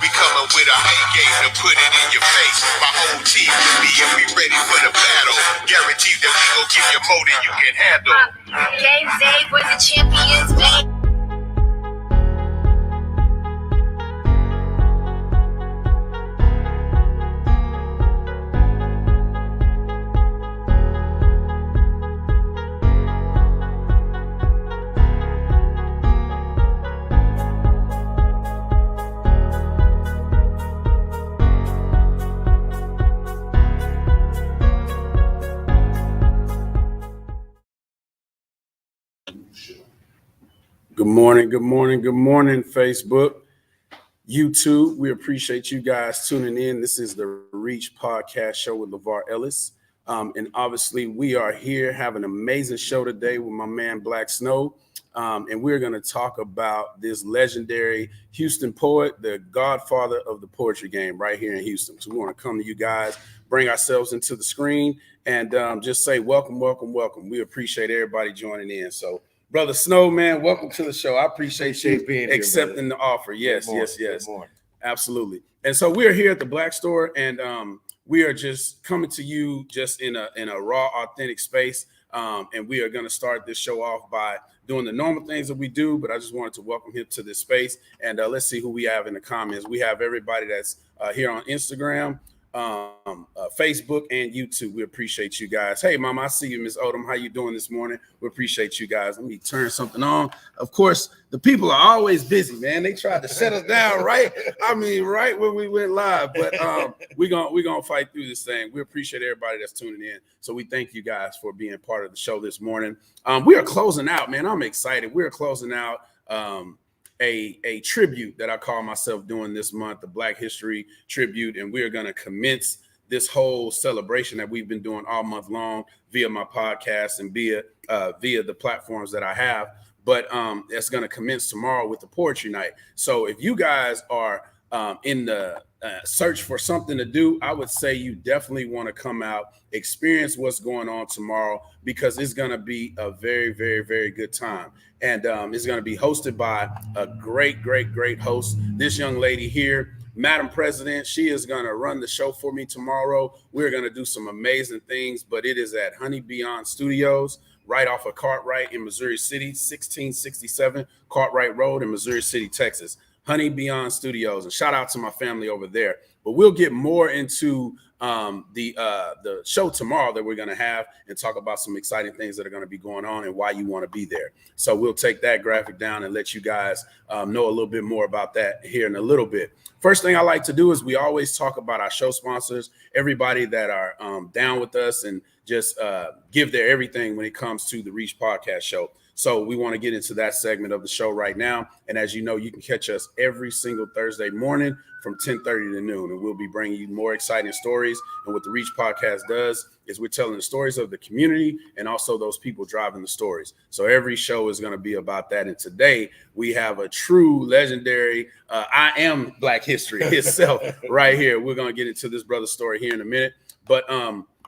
We coming with a high game to put it in your face. My whole team will be and we ready for the battle. Guaranteed that we gon' give you more than you can handle. Game day with the champions, babe. Good morning, Facebook, YouTube. We appreciate you guys tuning in. This is the Reach Podcast Show with LeVar Ellis. And obviously, we are here having an amazing show today with my man, Black Snow. And we're going to talk about this legendary Houston poet, the godfather of the poetry game right here in Houston. So we want to come to you guys, bring ourselves into the screen, and just say welcome, welcome, welcome. We appreciate everybody joining in. So Brother Snow, man, welcome to the show. I appreciate you being accepting here, the offer. Yes, yes. Good morning. Absolutely. And so we're here at the Black Store, and we are just coming to you just in a raw, authentic space. And we are going to start this show off by doing the normal things that we do, but I just wanted to welcome him to this space. And let's see who we have in the comments. We have everybody that's here on Instagram, Facebook, and YouTube. We appreciate you guys. Hey, Mama, I see you, Miss Odom. How you doing this morning? We appreciate you guys. Let me turn something on. Of course, the people are always busy, man. They tried to shut us down, right? I mean, right when we went live. But we're gonna fight through this thing. We appreciate everybody that's tuning in. So we thank you guys for being part of the show this morning. We are closing out, man. I'm excited. We're closing out a tribute that I call myself doing this month, the Black History Tribute, and we're going to commence this whole celebration that we've been doing all month long via my podcast and via the platforms that I have. But it's going to commence tomorrow with the poetry night. So if you guys are in the search for something to do, I would say you definitely want to come out, experience what's going on tomorrow, because it's going to be a very, very, very good time. And it's going to be hosted by a great, great, great host. This young lady here, Madam President, she is going to run the show for me tomorrow. We're going to do some amazing things, but it is at Honey Beyond Studios, right off of Cartwright in Missouri City, 1667 Cartwright Road in Missouri City, Texas. Honey Beyond Studios, and shout out to my family over there. But we'll get more into the show tomorrow that we're going to have and talk about some exciting things that are going to be going on and why you want to be there. So we'll take that graphic down and let you guys know a little bit more about that here in a little bit. First thing I like to do is we always talk about our show sponsors, everybody that are down with us and just give their everything when it comes to the Reach Podcast Show. So we want to get into that segment of the show right now. And as you know, you can catch us every single Thursday morning from 10:30 to noon. And we'll be bringing you more exciting stories. And what the Reach Podcast does is we're telling the stories of the community and also those people driving the stories. So every show is going to be about that. And today we have a true legendary, I am Black History itself right here. We're going to get into this brother's story here in a minute. But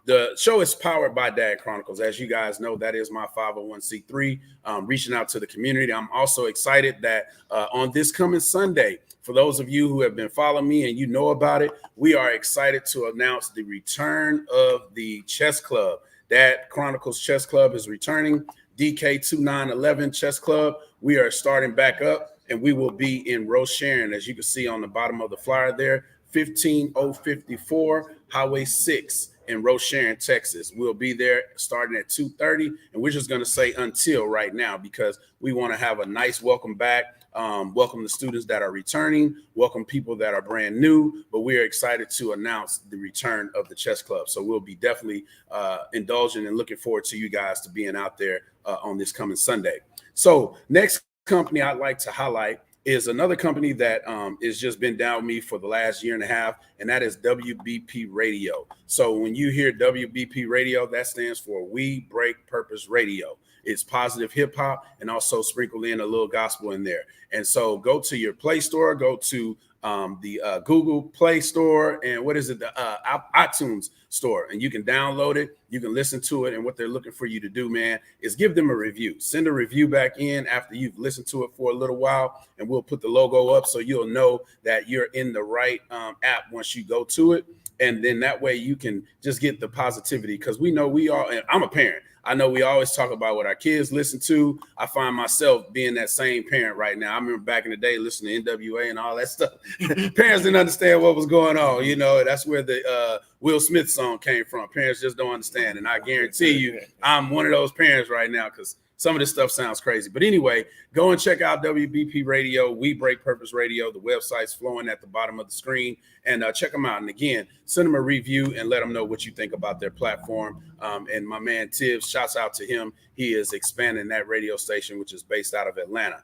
the show is powered by Dad Chronicles. As you guys know, that is my 501c3, reaching out to the community. I'm also excited that on this coming Sunday, for those of you who have been following me and you know about it, we are excited to announce the return of the Chess Club. Dad Chronicles Chess Club is returning. DK2911 Chess Club. We are starting back up, and we will be in Rocheron, as you can see on the bottom of the flyer there, 15054 Highway 6. In Rocheron, Texas. We'll be there starting at 2:30, and we're just going to say until right now because we want to have a nice welcome back. Welcome the students that are returning, welcome people that are brand new, but we are excited to announce the return of the Chess Club. So we'll be definitely indulging and looking forward to you guys to being out there on this coming Sunday. So next company I'd like to highlight is another company that has just been down with me for the last year and a half, and that is Wbp Radio. So when you hear Wbp Radio, that stands for We Break Purpose Radio. It's positive hip hop and also sprinkle in a little gospel in there. And so go to your Play Store, go to the Google Play Store, and what is it, the iTunes Store, and you can download it, you can listen to it, and what they're looking for you to do, man, is give them a review. Send a review back in after you've listened to it for a little while, and we'll put the logo up so you'll know that you're in the right app once you go to it. And then that way you can just get the positivity, because we know we all, and I'm a parent, I know we always talk about what our kids listen to. I find myself being that same parent right now. I remember back in the day listening to NWA and all that stuff. Parents didn't understand what was going on. You know, that's where the Will Smith song came from. Parents just don't understand. And I guarantee you, I'm one of those parents right now, because some of this stuff sounds crazy. But anyway, go and check out WBP Radio, We Break Purpose Radio. The website's flowing at the bottom of the screen. And check them out. And again, send them a review and let them know what you think about their platform. And my man Tibbs, shouts out to him. He is expanding that radio station, which is based out of Atlanta.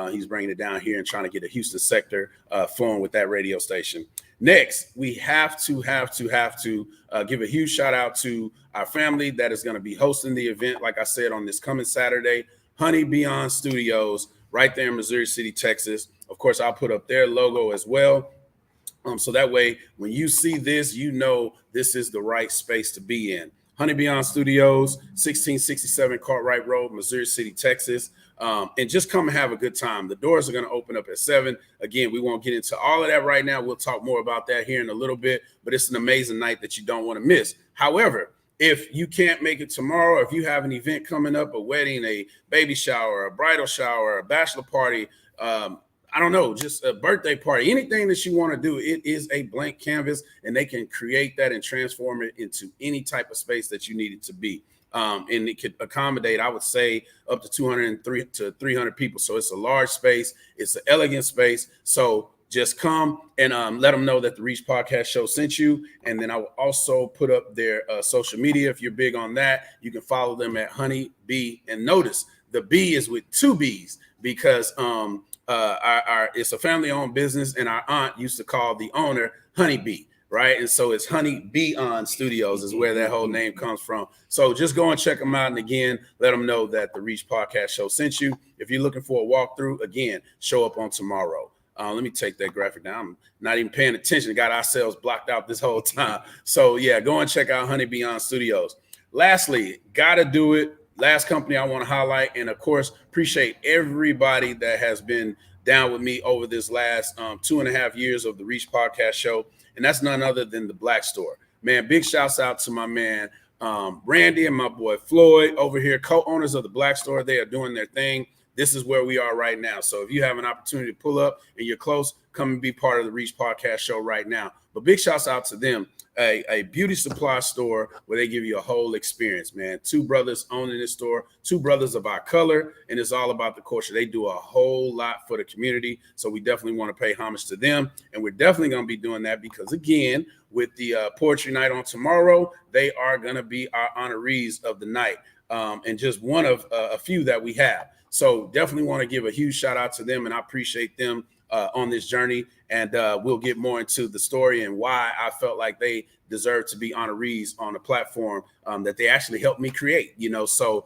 He's bringing it down here and trying to get a Houston sector flowing with that radio station. Next, we have to give a huge shout out to our family that is going to be hosting the event, like I said, on this coming Saturday, Honey Beyond Studios, right there in Missouri City, Texas. Of course, I'll put up their logo as well. So that way, when you see this, you know this is the right space to be in. Honey Beyond Studios, 1667 Cartwright Road, Missouri City, Texas. And just come and have a good time. The doors are going to open up at 7. Again, we won't get into all of that right now. We'll talk more about that here in a little bit, but it's an amazing night that you don't want to miss. However, if you can't make it tomorrow, if you have an event coming up, a wedding, a baby shower, a bridal shower, a bachelor party, I don't know, just a birthday party, anything that you want to do, it is a blank canvas, and they can create that and transform it into any type of space that you need it to be. And it could accommodate, I would say, up to 203 to 300 people. So it's a large space. It's an elegant space. So just come and let them know that the Reach Podcast Show sent you. And then I will also put up their social media. If you're big on that, you can follow them at Honey Bee. And notice the B is with 2 B's, because it's a family-owned business, and our aunt used to call the owner Honey Bee. Right. And so it's Honey Beyond Studios is where that whole name comes from. So just go and check them out. And again, let them know that the Reach Podcast Show sent you. If you're looking for a walkthrough, again, show up on tomorrow. Let me take that graphic down. I'm not even paying attention. Got ourselves blocked out this whole time. So, yeah, go and check out Honey Beyond Studios. Lastly, got to do it. Last company I want to highlight. And, of course, appreciate everybody that has been down with me over this last 2.5 years of the Reach Podcast Show. And that's none other than the Black Store. Man, big shouts out to my man Randy and my boy Floyd over here, co-owners of the Black Store. They are doing their thing. This is where we are right now. So if you have an opportunity to pull up and you're close, come and be part of the Reach Podcast Show right now. But big shouts out to them, a beauty supply store where they give you a whole experience, man. 2 brothers owning this store, 2 brothers of our color, and it's all about the culture. They do a whole lot for the community, so we definitely want to pay homage to them, and we're definitely going to be doing that because, again, with the Poetry Night on tomorrow, they are going to be our honorees of the night, and just one of a few that we have. So definitely want to give a huge shout out to them, and I appreciate them on this journey. And we'll get more into the story and why I felt like they deserve to be honorees on a platform that they actually helped me create, you know. So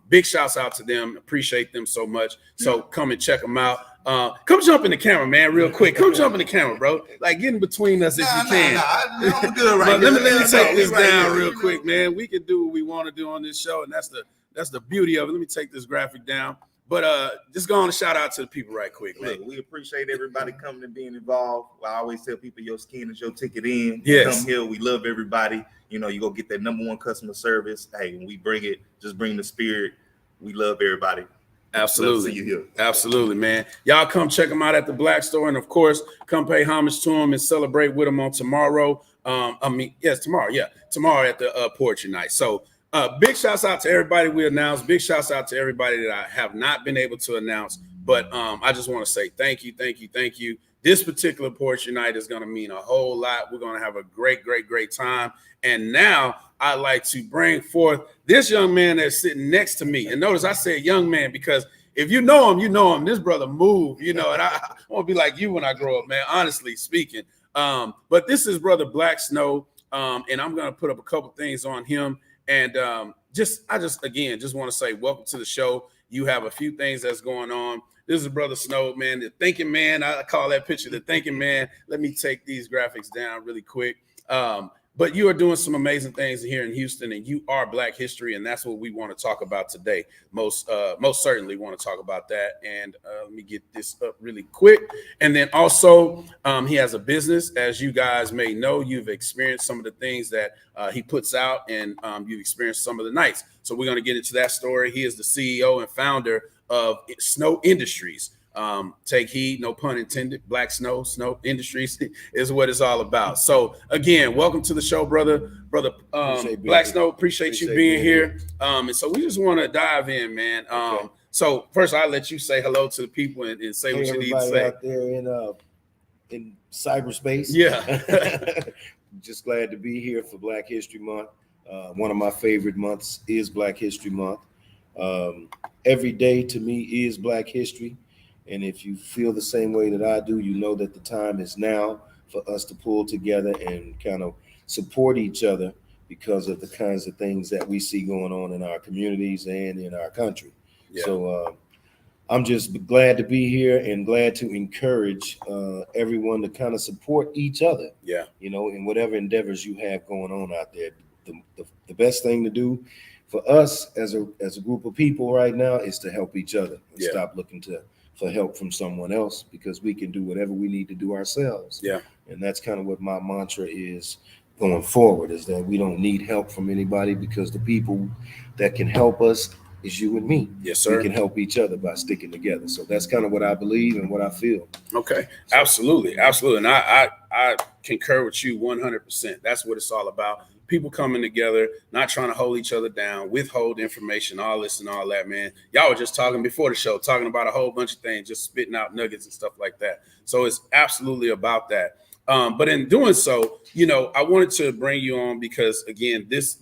big shouts out to them. Appreciate them so much. So come and check them out. Come jump in the camera, man, real quick. Come jump in the camera, bro. Like, get in between us if you can. I'm good right Let me take this down real quick, man. We can do what we want to do on this show, and that's the beauty of it. Let me take this graphic down. But just go on and shout out to the people right quick, man. Look, we appreciate everybody coming and being involved. I always tell people your skin is your ticket in. Yes. Come here. We love everybody. You know, you go get that #1 customer service. Hey, when we bring it, just bring the spirit. We love everybody. Absolutely. Love to see you here. Absolutely, man. Y'all come check them out at the Black Store. And, of course, come pay homage to them and celebrate with them on tomorrow. Tomorrow. Yeah, tomorrow at the Poetry Night. So, big shouts out to everybody we announced. Big shouts out to everybody that I have not been able to announce. But I just want to say thank you. This particular Poetry Night is going to mean a whole lot. We're going to have a great time. And now I'd like to bring forth this young man that's sitting next to me. And notice I said young man because if you know him, you know him. This brother moved, you know, and I want to be like you when I grow up, man, honestly speaking. But this is Brother Black Snow, and I'm going to put up a couple things on him. And I just want to say welcome to the show. You have a few things that's going on This is Brother Snow, man, the thinking man. I call that picture the thinking man. Let me take these graphics down really quick. But you are doing some amazing things here in Houston, and you are Black history, and that's what we want to talk about today. Most certainly want to talk about that. And let me get this up really quick. And then also, he has a business. As you guys may know, you've experienced some of the things that he puts out, and you've experienced some of the nights. So we're going to get into that story. He is the CEO and founder of Snow Industries. Take heed, no pun intended. Black Snow Industries is what it's all about. So again, welcome to the show, brother Black Snow. Appreciate you being here. And so we just want to dive in, man. Okay. So first, I'll let you say hello to the people and say what you need to say out there in cyberspace. Yeah, just glad to be here for Black History Month. One of my favorite months is Black History Month. Every day to me is Black history. And if you feel the same way that I do, you know that the time is now for us to pull together and kind of support each other because of the kinds of things that we see going on in our communities and in our country. Yeah. So I'm just glad to be here and glad to encourage everyone to kind of support each other. Yeah. You know, in whatever endeavors you have going on out there. The best thing to do for us as a group of people right now is to help each other and stop looking for help from someone else, because we can do whatever we need to do ourselves. Yeah. And that's kind of what my mantra is going forward, is that we don't need help from anybody, because the people that can help us is you and me. Yes, sir. We can help each other by sticking together. So that's kind of what I believe and what I feel. Okay. So, absolutely. And I concur with you 100%. That's what it's all about. People coming together, not trying to hold each other down, withhold information, all this and all that, man. Y'all were just talking before the show, talking about a whole bunch of things, just spitting out nuggets and stuff like that. So it's absolutely about that. But in doing so, you know, I wanted to bring you on because, again, this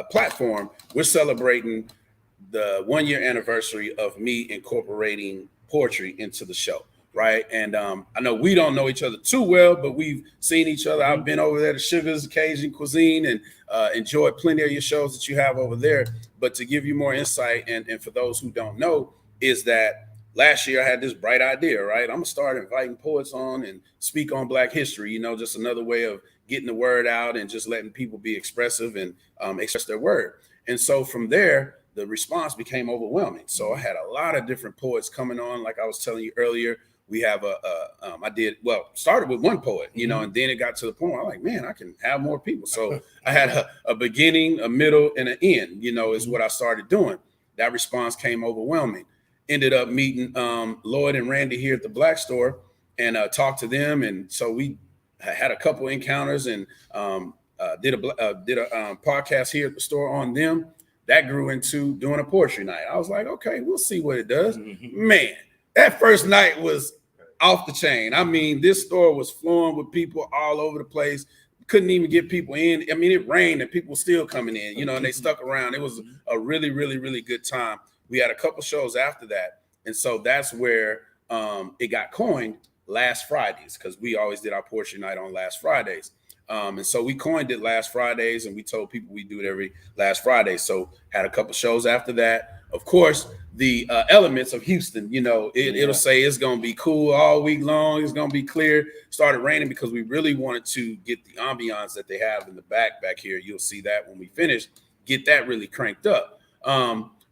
platform, we're celebrating the 1-year anniversary of me incorporating poetry into the show. Right. And I know we don't know each other too well, but we've seen each other. I've been over there to Sugar's Cajun Cuisine and enjoyed plenty of your shows that you have over there. But to give you more insight, and for those who don't know, is that last year I had this bright idea, right? I'm going to start inviting poets on and speak on Black history, you know, just another way of getting the word out and just letting people be expressive and express their word. And so from there, the response became overwhelming. So I had a lot of different poets coming on, like I was telling you earlier. We have started with one poet, you know, and then it got to the point where I'm like, man, I can have more people. So I had a beginning, a middle, and an end, you know, is what I started doing. That response came overwhelming. Ended up meeting Lloyd and Randy here at the Black Store and talked to them. And so we had a couple encounters and did a podcast here at the store on them. That grew into doing a poetry night. I was like, okay, we'll see what it does. Man, that first night was off the chain. I mean, this store was flowing with people all over the place. Couldn't even get people in. I mean, it rained and people were still coming in, you know, and they stuck around. It was a really, really, really good time. We had a couple shows after that. And so that's where it got coined Last Fridays, because we always did our poetry night on last Fridays. And so we coined it Last Fridays, and we told people we do it every last Friday. So had a couple shows after that. Of course, the elements of Houston, you know, it'll say it's going to be cool all week long. It's going to be clear. Started raining because we really wanted to get the ambiance that they have in the back here. You'll see that when we finish, get that really cranked up.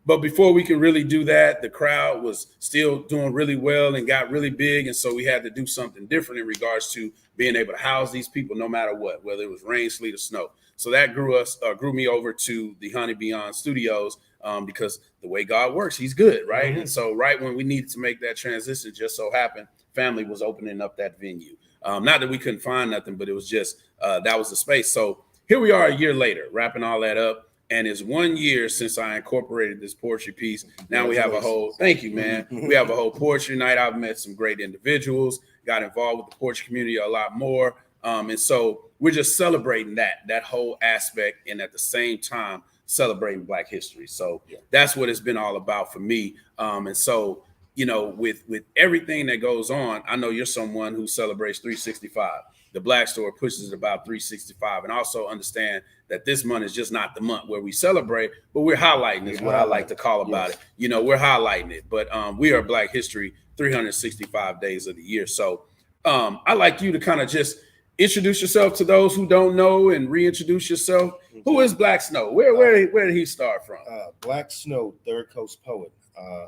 But before we could really do that, the crowd was still doing really well and got really big. And so we had to do something different in regards to being able to house these people no matter what, whether it was rain, sleet, or snow. So that grew me over to the Honey Beyond Studios because the way God works, he's good, right? And so right when we needed to make that transition, just so happened, family was opening up that venue. Not that we couldn't find nothing, but it was just that was the space. So here we are a year later, wrapping all that up. And it's 1 year since I incorporated this poetry piece. Now we have a whole, thank you, man. We have a whole poetry night. I've met some great individuals, got involved with the poetry community a lot more. And so we're just celebrating that whole aspect, and at the same time, celebrating Black history. So that's what it's been all about for me. And so you know, with everything that goes on, I know you're someone who celebrates 365. The Black Store pushes it about 365, and also understand that this month is just not the month where we celebrate, but we're highlighting is what I like to call about it. You know, we're highlighting it, but we are Black History 365 days of the year. So I'd like you to kind of just introduce yourself to those who don't know and reintroduce yourself. Who is Black Snow? Where did he start from? Black Snow, Third Coast poet.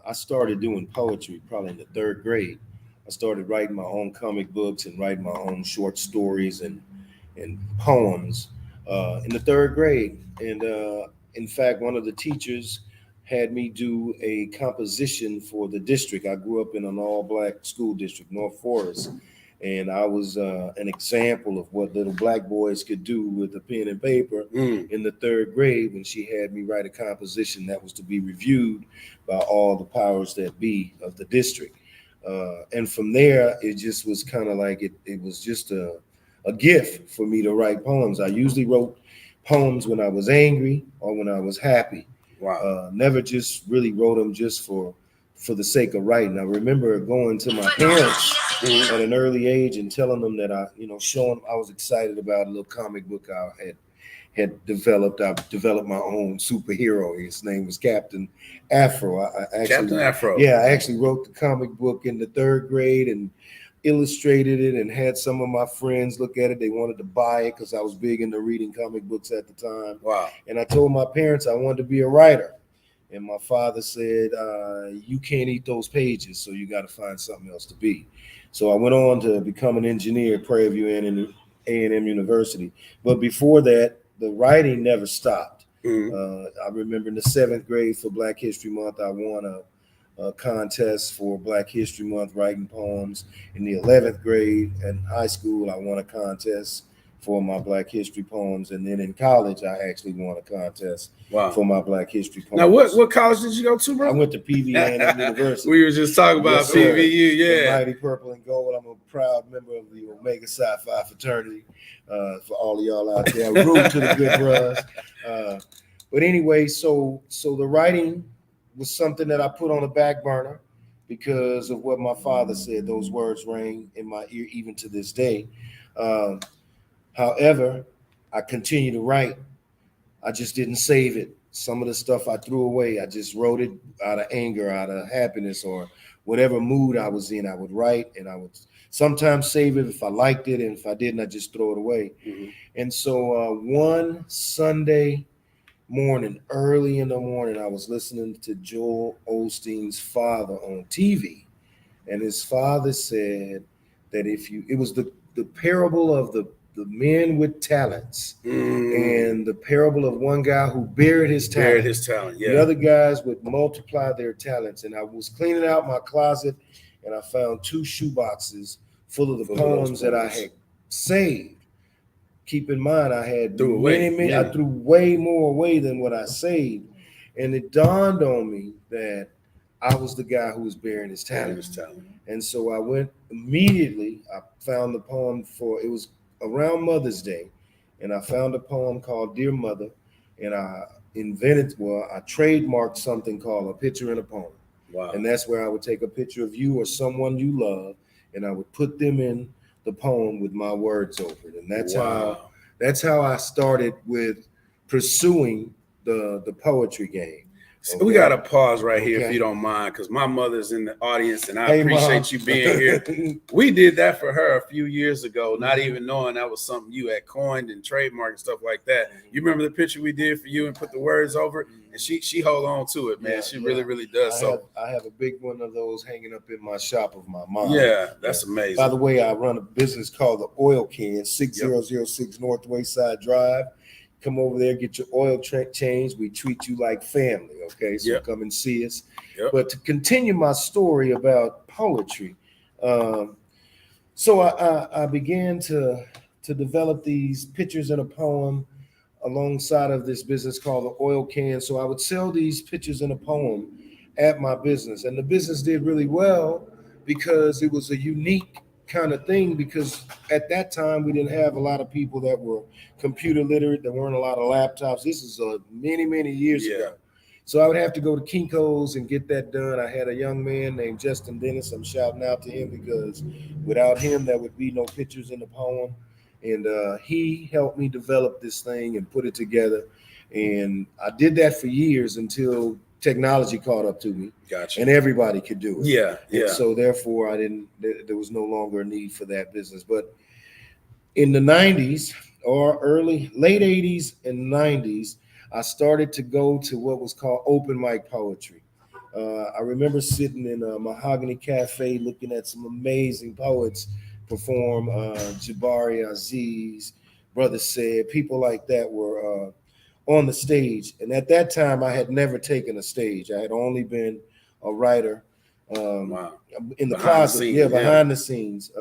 I started doing poetry probably in the third grade. I started writing my own comic books and writing my own short stories and poems in the third grade. And in fact, one of the teachers had me do a composition for the district. I grew up in an all-Black school district, North Forest. And I was an example of what little Black boys could do with a pen and paper in the third grade when she had me write a composition that was to be reviewed by all the powers that be of the district. And from there, it just was kind of like it was just a gift for me to write poems. I usually wrote poems when I was angry or when I was happy. Wow. Never just really wrote them just for the sake of writing. I remember going to my parents at an early age and telling them that showing them I was excited about a little comic book I had developed. I developed my own superhero. His name was Captain Afro. Captain Afro. Yeah, I actually wrote the comic book in the third grade and illustrated it and had some of my friends look at it. They wanted to buy it because I was big into reading comic books at the time. Wow. And I told my parents I wanted to be a writer. And my father said, you can't eat those pages, so you got to find something else to be. So I went on to become an engineer at Prairie View A&M University. But before that, the writing never stopped. I remember in the 7th grade for Black History Month, I won a contest for Black History Month writing poems. In the 11th grade in high school, I won a contest for my Black History poems. And then in college, I actually won a contest for my Black History poems. Now, what college did you go to, bro? I went to PV University. We were just talking about PVU, The Mighty Purple and Gold. I'm a proud member of the Omega Psi Phi fraternity. For all of y'all out there, root to the good bros. But anyway, so the writing was something that I put on the back burner because of what my father said. Those words rang in my ear even to this day. However, I continue to write. I just didn't save it. Some of the stuff I threw away. I just wrote it out of anger, out of happiness, or whatever mood I was in. I would write, and I would sometimes save it if I liked it, and if I didn't, I just throw it away. And so one Sunday morning, early in the morning, I was listening to Joel Osteen's father on TV, and his father said that it was the parable of the men with talents and the parable of one guy who buried his talent. The other guys would multiply their talents. And I was cleaning out my closet and I found 2 shoeboxes full of the poems that I had saved. Keep in mind, I had I threw way more away than what I saved. And it dawned on me that I was the guy who was burying his talent. And so I went immediately, I found the poem it was around Mother's Day, and I found a poem called Dear Mother, and I trademarked something called a picture in a poem. Wow. And that's where I would take a picture of you or someone you love, and I would put them in the poem with my words over it. And that's how I started with pursuing the poetry game. So we got to pause right here if you don't mind, because my mother's in the audience and I appreciate you being here. We did that for her a few years ago, not even knowing that was something you had coined and trademarked and stuff like that. You remember the picture we did for you and put the words over it? And she hold on to it, man. She really, really does. I have a big one of those hanging up in my shop of my mom. Yeah, that's amazing. By the way, I run a business called the Oil Can, 6006 North Wayside Drive. Come over there, get your oil changed. We treat you like family, okay? So come and see us. But to continue my story about poetry, so I began to develop these pictures in a poem alongside of this business called the Oil Can. So I would sell these pictures in a poem at my business. And the business did really well because it was a unique kind of thing, because at that time we didn't have a lot of people that were computer literate. There weren't a lot of laptops. This is many years ago. So I would have to go to Kinko's and get that done. I had a young man named Justin Dennis. I'm shouting out to him because without him, there would be no pictures in the poem. And he helped me develop this thing and put it together. And I did that for years until technology caught up to me. Gotcha. And everybody could do it. Yeah. And so therefore, there was no longer a need for that business. But in the 90s or late 80s and 90s, I started to go to what was called open mic poetry. I remember sitting in a Mahogany Cafe looking at some amazing poets perform. Jabari Aziz, Brother Said, people like that were on the stage. And at that time, I had never taken a stage. I had only been a writer in the closet, behind the scenes.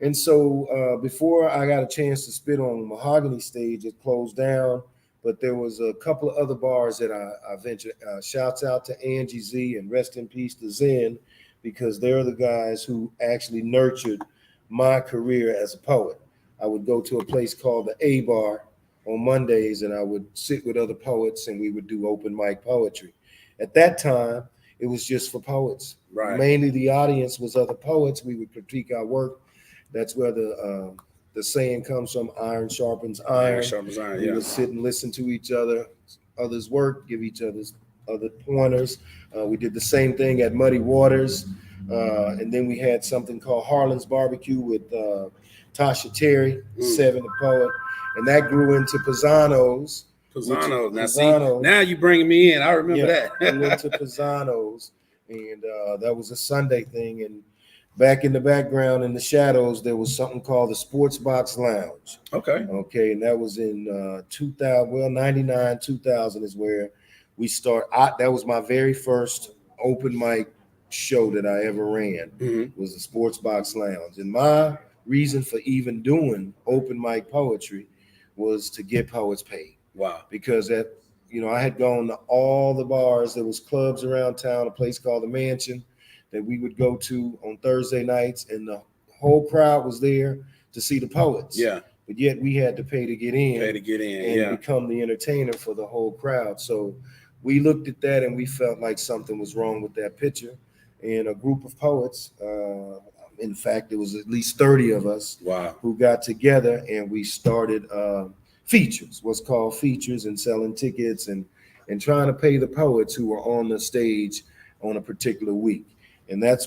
And so before I got a chance to spit on Mahogany stage, it closed down. But there was a couple of other bars that I ventured. Shouts out to Angie Z and rest in peace to Zen, because they're the guys who actually nurtured my career as a poet. I would go to a place called the A Bar on Mondays, and I would sit with other poets, and we would do open mic poetry. At that time, it was just for poets. Right. Mainly the audience was other poets. We would critique our work. That's where the saying comes from, iron sharpens iron. We would sit and listen to each other's work, give each other pointers. We did the same thing at Muddy Waters. And then we had something called Harlan's Barbecue with Tasha Terry, Seven the Poet. And that grew into Pisano's. Now you bringing me in. I remember that. We went to Pisano's, and that was a Sunday thing. And back in the background in the shadows, there was something called the Sports Box Lounge. Okay. And that was in 99, 2000 is where we start. That was my very first open mic show that I ever ran, was the Sports Box Lounge. And my reason for even doing open mic poetry was to get poets paid. Wow. Because I had gone to all the bars. There was clubs around town, a place called the Mansion that we would go to on Thursday nights, and the whole crowd was there to see the poets. Yeah. But yet we had to pay to get in. And become the entertainer for the whole crowd. So we looked at that and we felt like something was wrong with that picture. And a group of poets, in fact, it was at least 30 of us who got together, and we started features, what's called features, and selling tickets and trying to pay the poets who were on the stage on a particular week. And that's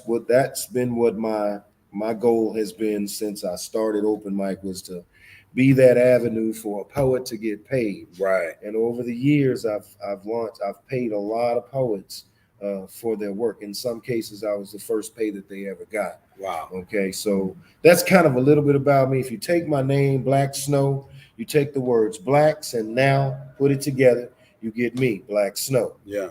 been what my goal has been since I started open mic, was to be that avenue for a poet to get paid. Right. And over the years, I've paid a lot of poets for their work. In some cases, I was the first pay that they ever got. Wow. Okay, so that's kind of a little bit about me. If you take my name, Black Snow, you take the words blacks and now put it together, you get me, Black Snow. Yeah.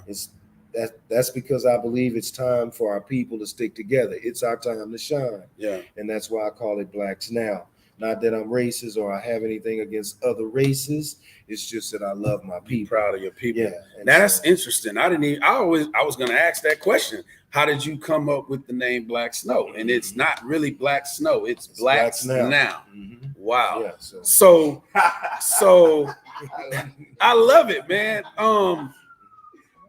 That's because I believe it's time for our people to stick together. It's our time to shine. Yeah. And that's why I call it Blacks Now. Not that I'm racist or I have anything against other races. It's just that I love my people. Proud of your people. Yeah. Now that's interesting. I was going to ask that question. How did you come up with the name Black Snow? And it's not really Black Snow. It's Blacks Now. Mm-hmm. Wow. Yeah, so I love it, man.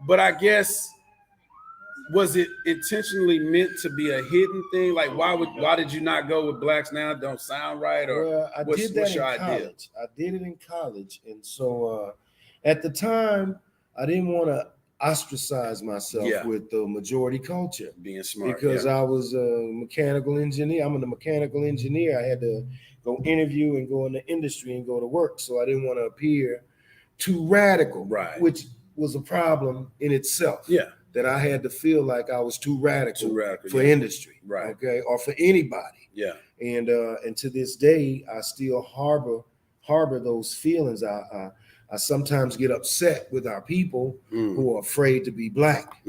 But I guess, was it intentionally meant to be a hidden thing? Like, why did you not go with Blacks Now? Don't sound right? Or what's your idea? I did it in college. And so at the time, I didn't want to ostracize myself with the majority culture. Being smart. Because I was a mechanical engineer. I'm a mechanical engineer. I had to go interview and go in the industry and go to work. So I didn't want to appear too radical, which was a problem in itself. Yeah. That I had to feel like I was too radical for industry, okay, or for anybody. Yeah. And to this day, I still harbor those feelings. I sometimes get upset with our people who are afraid to be black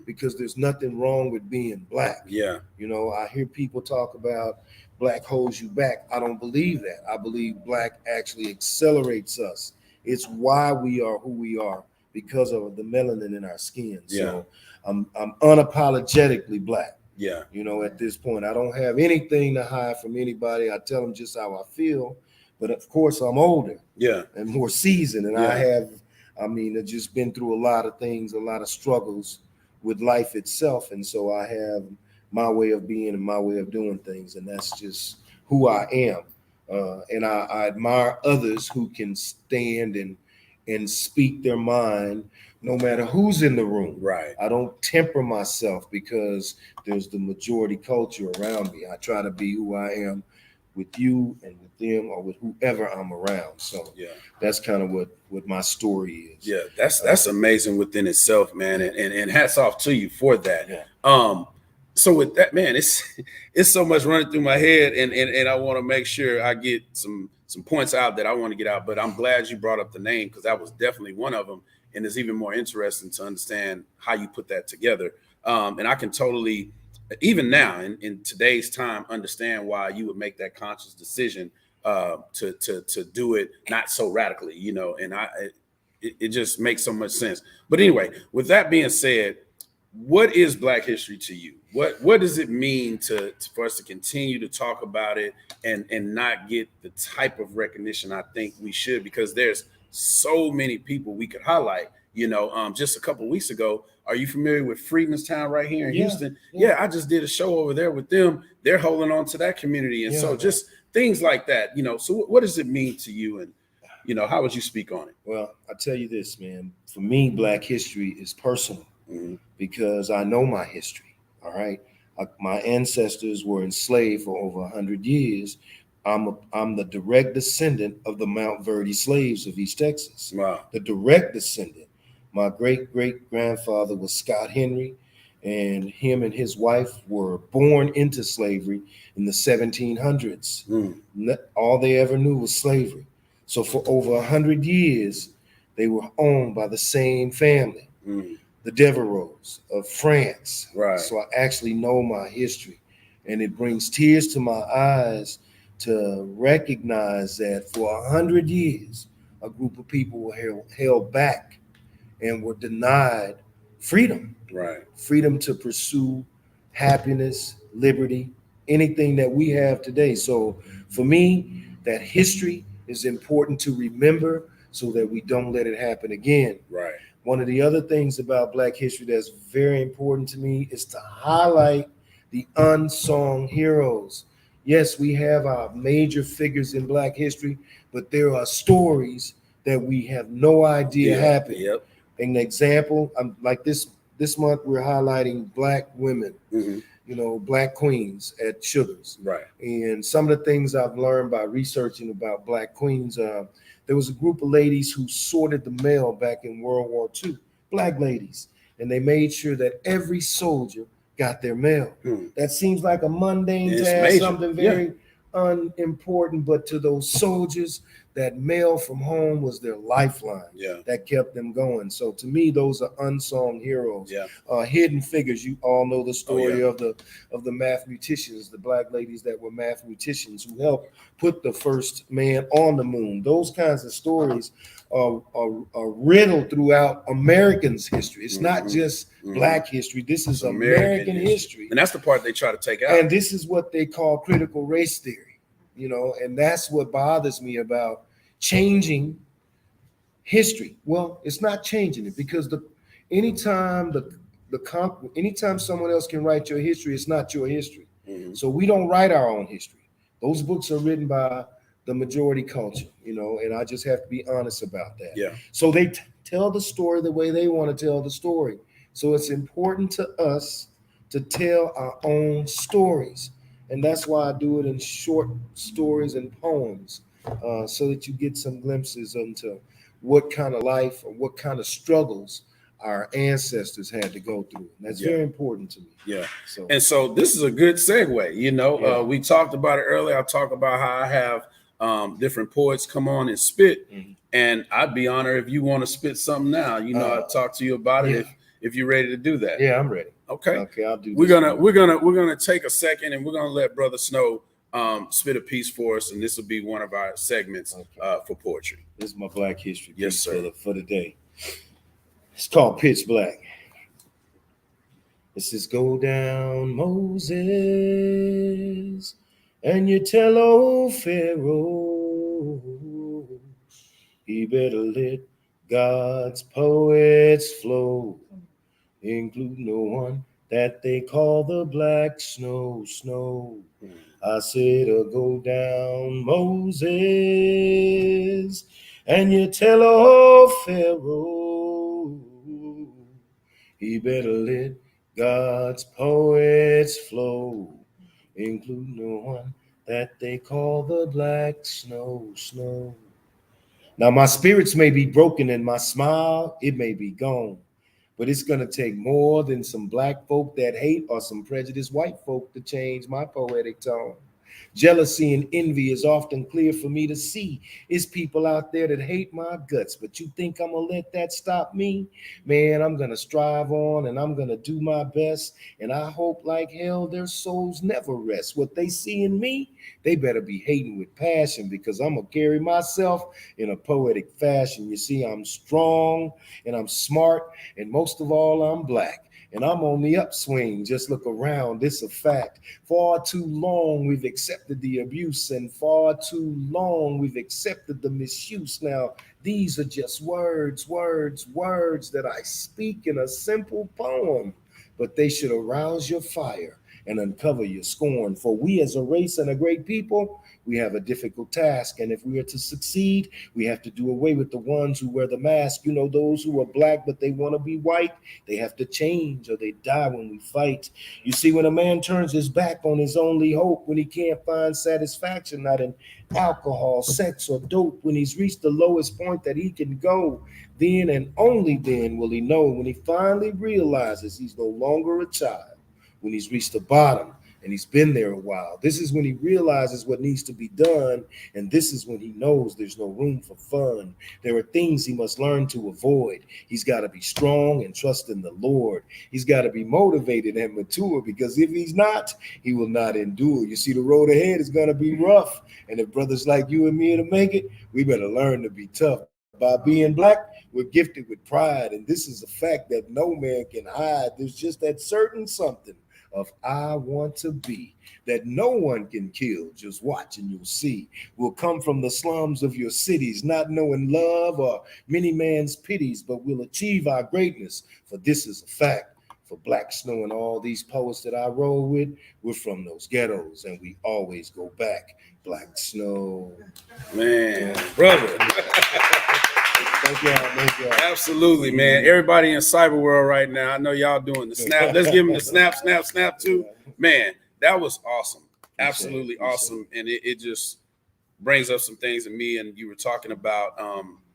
because there's nothing wrong with being black. Yeah. I hear people talk about black holds you back. I don't believe that. I believe black actually accelerates us. It's why we are who we are, because of the melanin in our skin. So I'm unapologetically black. Yeah. At this point, I don't have anything to hide from anybody. I tell them just how I feel. But of course, I'm older. Yeah. And more seasoned. And I mean, I've just been through a lot of things, a lot of struggles with life itself. And so I have my way of being and my way of doing things. And that's just who I am. And I admire others who can stand and speak their mind no matter who's in the room. Right. I don't temper myself because there's the majority culture around me. I try to be who I am with you and with them or with whoever I'm around. So Yeah, that's kind of what my story is. yeah, that's amazing within itself, man. And hats off to you for that. Yeah. So with that, man, it's so much running through my head, and I want to make sure I get some points out that I want to get out. But I'm glad you brought up the name, because that was definitely one of them, and it's even more interesting to understand how you put that together. And I can totally, even now in today's time, understand why you would make that conscious decision to do it not so radically, you know. And it just makes so much sense. But anyway, with that being said, what is Black history to you? What does it mean for us to continue to talk about it and not get the type of recognition I think we should? Because there's so many people we could highlight. You know, just a couple of weeks ago, are you familiar with Freedmanstown right here in Houston? Yeah, I just did a show over there with them. They're holding on to that community, and so just things like that. You know, so what does it mean to you, and you know, how would you speak on it? Well, I tell you this, man. For me, Black history is personal because I know my history. All right, my ancestors were enslaved for over 100 years. I'm the direct descendant of the Mount Verde slaves of East Texas. Wow. The direct descendant. My great-great-grandfather was Scott Henry, and him and his wife were born into slavery in the 1700s. All they ever knew was slavery. So for over 100 years, they were owned by the same family. The Devereaux of France. Right. So I actually know my history, and it brings tears to my eyes to recognize that for 100 years, a group of people were held back and were denied freedom. Right. Freedom to pursue happiness, liberty, anything that we have today. So for me, that history is important to remember so that we don't let it happen again. Right. One of the other things about Black history that's very important to me is to highlight the unsung heroes. Yes, we have our major figures in Black history, but there are stories that we have no idea happened. Yep. An example, like this month, we're highlighting Black women, you know, Black queens at Sugars. Right. And some of the things I've learned by researching about Black queens, there was a group of ladies who sorted the mail back in World War II, Black ladies, and they made sure that every soldier got their mail. That seems like a mundane task, major. something very unimportant, but to those soldiers, that mail from home was their lifeline. That kept them going. So to me, those are unsung heroes. Hidden figures. You all know the story of the mathematicians, the Black ladies that were mathematicians who helped put the first man on the moon. Those kinds of stories are riddled throughout Americans' history. It's not just Black history. This is American history. And that's the part they try to take out. And this is what they call critical race theory, you know, and that's what bothers me about changing history. Well, it's not changing it because anytime someone else can write your history, it's not your history. So we don't write our own history. Those books are written by the majority culture, you know, and I just have to be honest about that. So they tell the story the way they want to tell the story. So it's important to us to tell our own stories. And that's why I do it in short stories and poems, so that you get some glimpses into what kind of life or what kind of struggles our ancestors had to go through. And that's very important to me. So this is a good segue. You know, we talked about it earlier. I talked about how I have different poets come on and spit. And I'd be honored if you want to spit something now. You know, I'll talk to you about it if you're ready to do that. Yeah, I'm ready. Okay, I'll do. We're gonna take a second and we're gonna let Brother Snow spit a piece for us, and this will be one of our segments for poetry. This is my Black history piece, yes, sir. for the day. It's called Pitch Black. It says, "Go down, Moses, and you tell old Pharaoh he better let God's poets flow, include no one that they call the black snow. I said, go down, Moses, and you tell old Pharaoh, he better let God's poets flow, include no one that they call the black snow. Now my spirits may be broken and my smile, it may be gone. But it's going to take more than some black folk that hate or some prejudiced white folk to change my poetic tone. Jealousy and envy is often clear for me to see. It's people out there that hate my guts, but you think I'm going to let that stop me? Man, I'm going to strive on and I'm going to do my best. And I hope like hell their souls never rest. What they see in me, they better be hating with passion, because I'm going to carry myself in a poetic fashion. You see, I'm strong and I'm smart, and most of all, I'm black. And I'm on the upswing. Just look around. It's a fact. Far too long we've accepted the abuse, and far too long we've accepted the misuse. Now, these are just words that I speak in a simple poem, but they should arouse your fire and uncover your scorn. For we as a race and a great people, we have a difficult task. And if we are to succeed, we have to do away with the ones who wear the mask. You know, those who are black, but they want to be white. They have to change or they die when we fight. You see, when a man turns his back on his only hope, when he can't find satisfaction, not in alcohol, sex, or dope, when he's reached the lowest point that he can go, then and only then will he know, when he finally realizes he's no longer a child, when he's reached the bottom and he's been there a while. This is when he realizes what needs to be done, and this is when he knows there's no room for fun. There are things he must learn to avoid. He's got to be strong and trust in the Lord. He's got to be motivated and mature, because if he's not, he will not endure. You see, the road ahead is going to be rough, and if brothers like you and me are to make it, we better learn to be tough. By being black, we're gifted with pride, and this is a fact that no man can hide. There's just that certain something of I want to be that no one can kill. Just watch and you'll see. We'll come from the slums of your cities, not knowing love or many man's pities, but we'll achieve our greatness, for this is a fact. For Black Snow and all these poets that I roll with, we're from those ghettos, and we always go back. Black Snow. Man, brother. Thank y'all. Absolutely, man. Everybody in cyber world right now, I know y'all doing the snap. Let's give them the snap too. Man, that was awesome. Absolutely awesome. And it just brings up some things in me. And you were talking about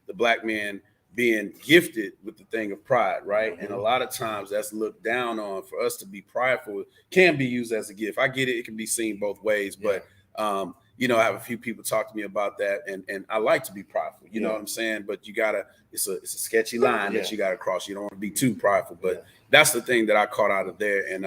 the black man being gifted with the thing of pride, right? And a lot of times that's looked down on. For us to be prideful can be used as a gift. I get it. It can be seen both ways, but you know, I have a few people talk to me about that, and I like to be prideful, you know what I'm saying? But you gotta, it's a sketchy line that you gotta cross. You don't want to be too prideful, but that's the thing that I caught out of there, and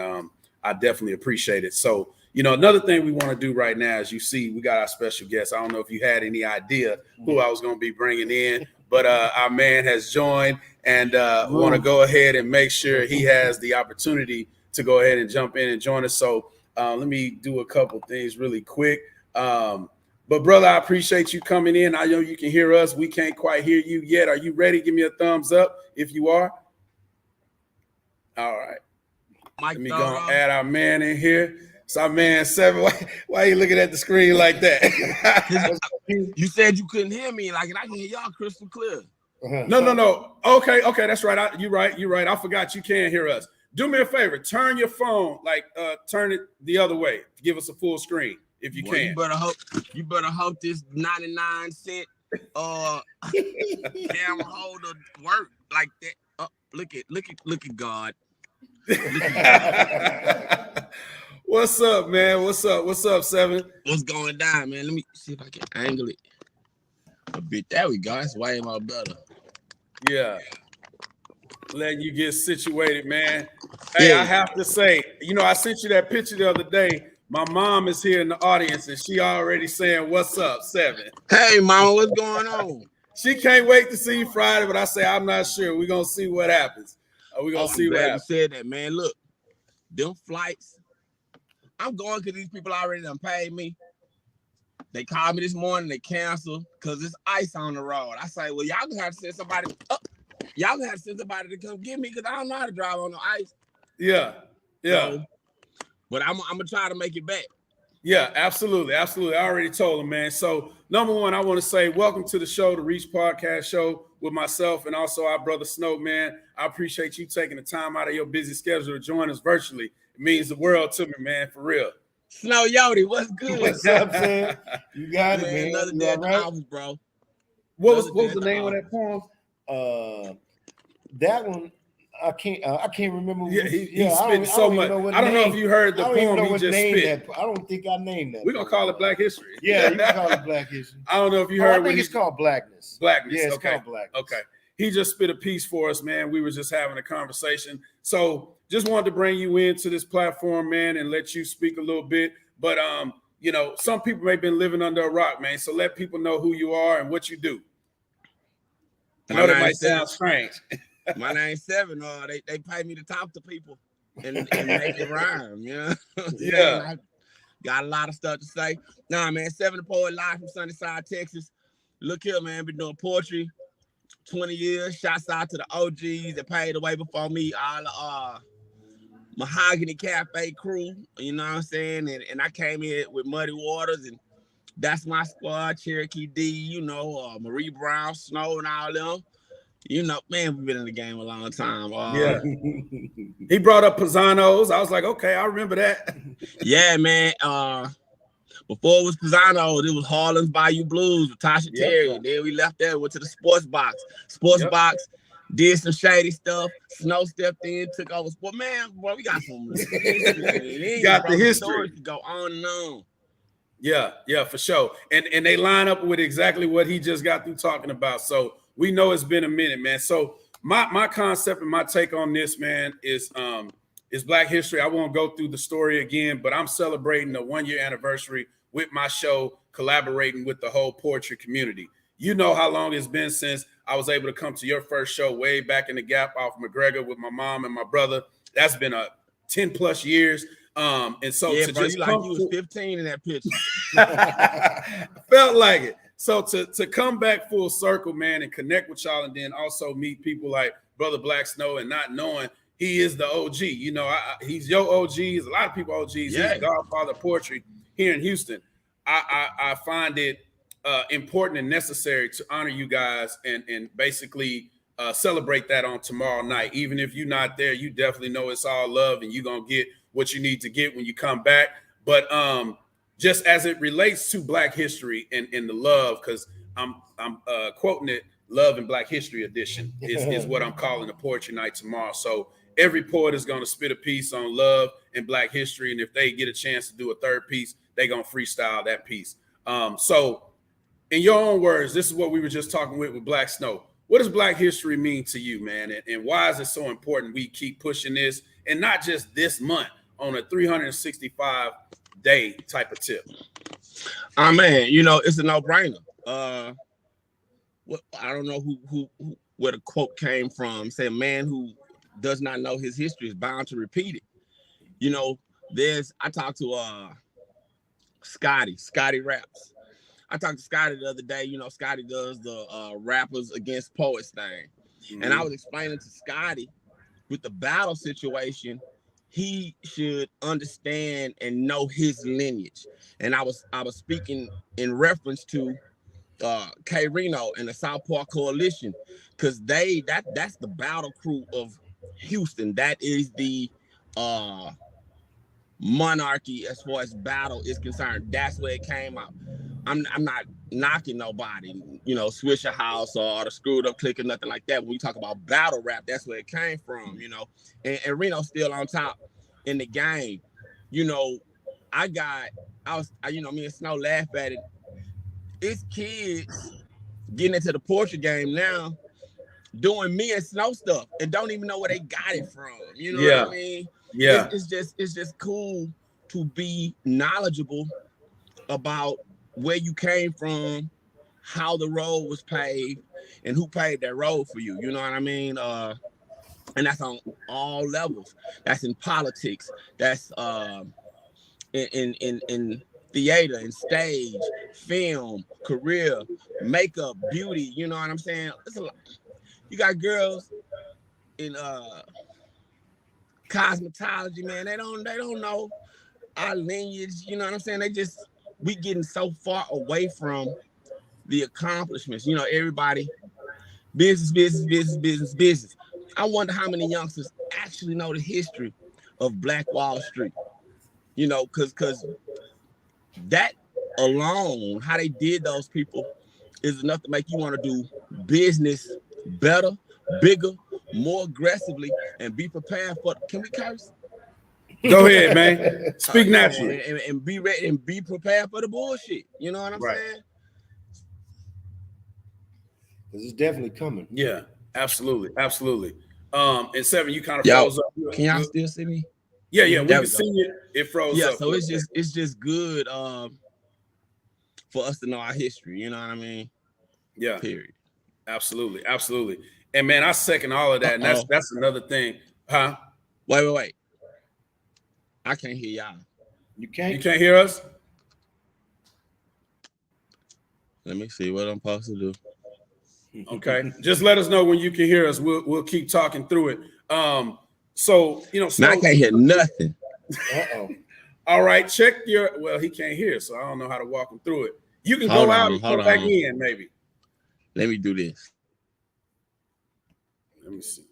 I definitely appreciate it. So, you know, another thing we want to do right now, as you see, we got our special guest. I don't know if you had any idea who I was going to be bringing in, but our man has joined, and want to go ahead and make sure he has the opportunity to go ahead and jump in and join us. So let me do a couple things really quick. But brother, I appreciate you coming in. I know you can hear us. We can't quite hear you yet. Are you ready? Give me a thumbs up if you are. All right. Let me go and add our man in here. So our man 7. Why are you looking at the screen like that? You said you couldn't hear me, like, and I can hear y'all crystal clear. No. Okay, that's right. You're right. I forgot you can't hear us. Do me a favor. Turn your phone, turn it the other way. Give us a full screen if you can. You better hope this 99-cent camera holder work like that. Look at God. What's up, man? What's up, 7? What's going down, man? Let me see if I can angle it a bit. There we go. That's way more better. Yeah. Letting you get situated, man. Hey, I have to say, you know, I sent you that picture the other day. My mom is here in the audience, and she already saying, "What's up, 7?" Hey, mama, what's going on? She can't wait to see you Friday, but I say I'm not sure. We're gonna see what happens. We're gonna see what happens. You said that, man. Look, them flights. I'm going because these people already done paid me. They called me this morning. They canceled because there's ice on the road. I say, well, y'all gonna have to send somebody. Y'all gonna have to send somebody to come get me because I don't know how to drive on the ice. Yeah. So, but I'm gonna try to make it back. Yeah, absolutely. I already told him, man. So, number one, I want to say welcome to the show, the Reach Podcast Show, with myself and also our brother Snow, man. I appreciate you taking the time out of your busy schedule to join us virtually. It means the world to me, man, for real. Snow Yodi, what's good? What's up, man? You got it, man. Another You day all right? office, bro. What was the name of that poem? That one, I can't remember. Yeah, he spit so much. I don't know if you heard the poem he just spit. I don't think I named that. We're gonna call it Black History. Yeah, you can call it Black History. I don't know if you heard. I think it's called Blackness. Blackness. Yeah, it's okay. called Blackness. Okay. He just spit a piece for us, man. We were just having a conversation. So just wanted to bring you into this platform, man, and let you speak a little bit. But you know, some people may have been living under a rock, man. So let people know who you are and what you do. I know that might sound strange. My name's Seven. They pay me to talk to people and make it rhyme, you know? Yeah. I got a lot of stuff to say. Nah, man, Seven the Poet live from Sunnyside, Texas. Look here, man, been doing poetry 20 years. Shouts out to the OGs that paid the way before me, all the Mahogany Cafe crew, you know what I'm saying? And I came in with Muddy Waters, and that's my squad, Cherokee D, you know, Marie Brown, Snow, and all them. You know, man, we've been in the game a long time. Yeah. He brought up Pisanos. I was like, okay, I remember that. Yeah, man. Before it was Pisanos, it was Harlem's Bayou Blues with Tasha Terry. And then we left there, went to the Sports Box. Box, did some shady stuff. Snow stepped in, took over. But man, boy, we got some history. Got the history. To go on and on. Yeah, for sure. And they line up with exactly what he just got through talking about. So we know it's been a minute, man. So my concept and my take on this, man, is Black History. I won't go through the story again, but I'm celebrating the 1-year anniversary with my show, collaborating with the whole poetry community. You know how long it's been since I was able to come to your first show way back in the Gap off McGregor with my mom and my brother. That's been 10 plus years. And so yeah, to bro, just you like you was 15 in that picture. Felt like it. So to come back full circle, man, and connect with y'all, and then also meet people like Brother Black Snow, and not knowing he is the OG. You know, he's your OG. There's a lot of people OGs. Yeah. He's the godfather of poetry here in Houston. I find it important and necessary to honor you guys and basically celebrate that on tomorrow night. Even if you're not there, you definitely know it's all love, and you're gonna get what you need to get when you come back. But just as it relates to Black History and the love, because I'm quoting it, Love and Black History Edition is what I'm calling the poetry night tomorrow. So every poet is going to spit a piece on love and Black history, and if they get a chance to do a third piece, they're going to freestyle that piece. So in your own words, this is what we were just talking with Black Snow. What does Black history mean to you, man? And why is it so important we keep pushing this, and not just this month, on a 365-day type of tip? Man, you know, it's a no-brainer. I don't know who where the quote came from. Say a man who does not know his history is bound to repeat it. You know, I talked to Scotty Raps. I talked to Scotty the other day. You know, Scotty does the rappers against poets thing. Mm-hmm. And I was explaining to Scotty with the battle situation, he should understand and know his lineage. And I was speaking in reference to K Reno and the South Park Coalition, because that's the battle crew of Houston. That is the monarchy as far as battle is concerned. That's where it came out. I'm not knocking nobody, you know, Swisher House or the Screwed Up Click or nothing like that. When we talk about battle rap, that's where it came from, you know. And Reno's still on top in the game. You know, me and Snow laugh at it. It's kids getting into the poetry game now, doing me and Snow stuff, and don't even know where they got it from. You know what I mean? Yeah. It's just cool to be knowledgeable about where you came from, how the road was paved, and who paved that road for you. You know what I mean? And that's on all levels. That's in politics. That's in theater and stage, film, career, makeup, beauty. You know what I'm saying? It's a lot. You got girls in cosmetology, man. They don't know our lineage. You know what I'm saying? We getting so far away from the accomplishments. You know, everybody business. I wonder how many youngsters actually know the history of Black Wall Street. You know, because that alone, how they did those people, is enough to make you want to do business better, bigger, more aggressively, and be prepared for. Can we curse? Go ahead, man. Speak naturally. And be ready and be prepared for the bullshit. You know what I'm saying? Because it's definitely coming. Yeah, absolutely. And 7, you kind of froze up. Can y'all still see me? Yeah, we can see it. It froze up. So it's just good for us to know our history. You know what I mean? Yeah. Period. Absolutely. And man, I second all of that. And that's another thing. Huh? Wait. I can't hear y'all. You can't hear us? Let me see what I'm supposed to do. Okay. Just let us know when you can hear us. We'll keep talking through it. So, you know, I can't hear nothing. All right, check well, he can't hear, so I don't know how to walk him through it. You can go out and come back in, maybe. Let me do this. Let me see.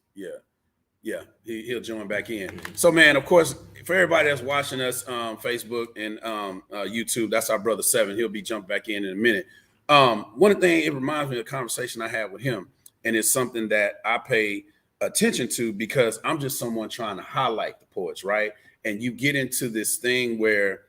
Yeah, he'll join back in. So, man, of course, for everybody that's watching us on Facebook and YouTube, that's our brother 7. He'll be jumping back in a minute. One thing, it reminds me of the conversation I had with him, and it's something that I pay attention to because I'm just someone trying to highlight the poets, right? And you get into this thing where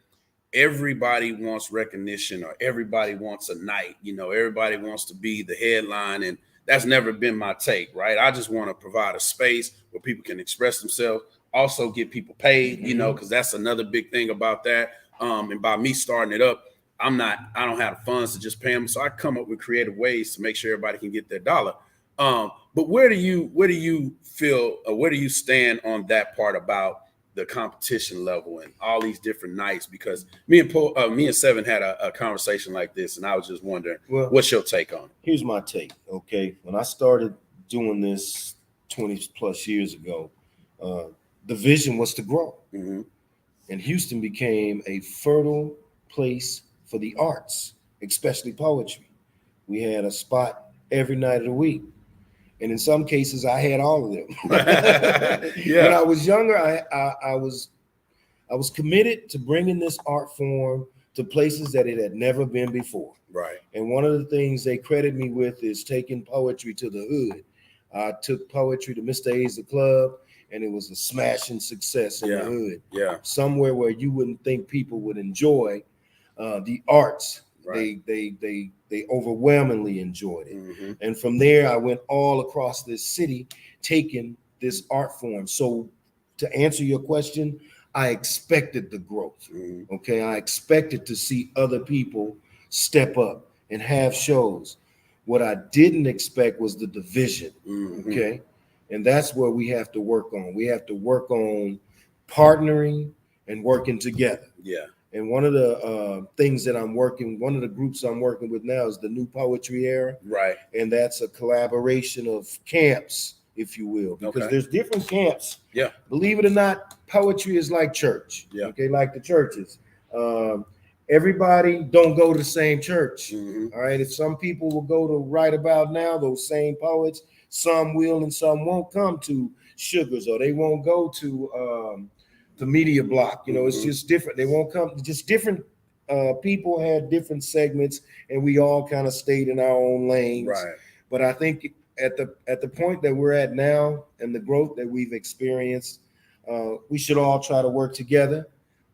everybody wants recognition or everybody wants a night, you know, everybody wants to be the headline, and that's never been my take, right? I just want to provide a space where people can express themselves, also get people paid, you know, because that's another big thing about that. And by me starting it up, I don't have the funds to just pay them. So I come up with creative ways to make sure everybody can get their dollar. But where do you feel, where do you stand on that part about the competition level and all these different nights? Because me and 7 had a conversation like this, and I was just wondering, what's your take on it? Here's my take. Okay, when I started doing this 20 plus years ago, the vision was to grow, and Houston became a fertile place for the arts, especially poetry. We had a spot every night of the week. And in some cases, I had all of them. When I was younger, I was committed to bringing this art form to places that it had never been before. Right. And one of the things they credit me with is taking poetry to the hood. I took poetry to Mr. A's the Club, and it was a smashing success in the hood. Yeah. Somewhere where you wouldn't think people would enjoy the arts. Right. They overwhelmingly enjoyed it. And from there, I went all across this city, taking this art form. So to answer your question, I expected the growth. Okay. I expected to see other people step up and have shows. What I didn't expect was the division. Okay. And that's where we have to work on. We have to work on partnering and working together. Yeah. And one of the things that one of the groups I'm working with now is the New Poetry Era. Right. And that's a collaboration of camps, if you will, because there's different camps. Yeah. Believe it or not, poetry is like church. Yeah. Okay, like the churches. Everybody don't go to the same church. All right. If some people will go to right about now, those same poets, some will and some won't come to Sugars, or they won't go to the Media Block. You know, it's just different. They won't come. Just different people had different segments, and we all kind of stayed in our own lanes. Right. But I think at the point that we're at now and the growth that we've experienced, we should all try to work together.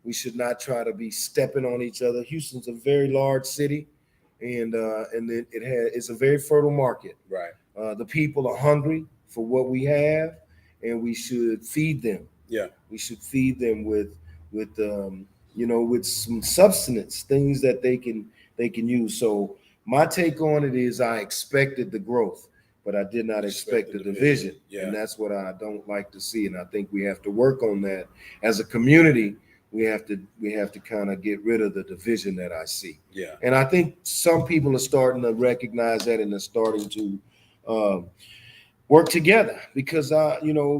We should not try to be stepping on each other. Houston's a very large city, and it's a very fertile market. Right. The people are hungry for what we have, and we should feed them. Yeah, we should feed them with some substance, things that they can use. So my take on it is I expected the growth, but I did not expect the division. Yeah. And that's what I don't like to see. And I think we have to work on that as a community we have to kind of get rid of the division that I see. Yeah. And I think some people are starting to recognize that and are starting to work together, because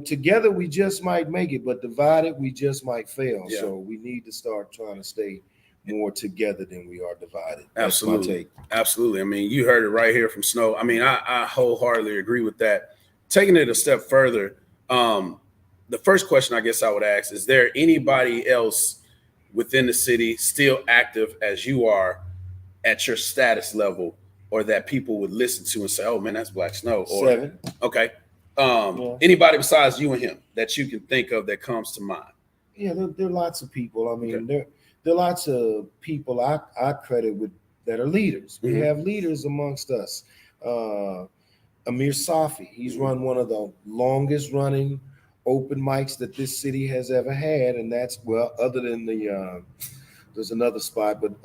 together we just might make it, but divided we just might fail. Yeah. So we need to start trying to stay more together than we are divided. That's Absolutely. my take. Absolutely. I mean, you heard it right here from Snow. I mean, I wholeheartedly agree with that. Taking it a step further, the first question I guess I would ask, is there anybody else within the city still active as you are at your status level, or that people would listen to and say, oh man, that's Black Snow? Or 7. okay. Yeah. Anybody besides you and him that you can think of that comes to mind? Yeah, there are lots of people. I mean, Okay. there are lots of people I credit with that are leaders. We have leaders amongst us. Amir Safi, he's run one of the longest running open mics that this city has ever had, and that's, well, other than there's another spot, but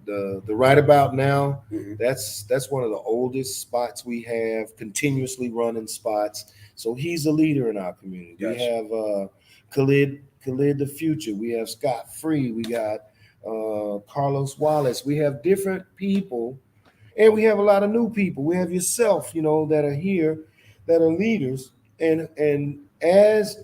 the Right About Now, that's one of the oldest spots we have, continuously running spots. So he's a leader in our community. Gotcha. We have Khalid the Future. We have Scott Free. We got Carlos Wallace. We have different people, and we have a lot of new people. We have yourself, that are here, that are leaders, and as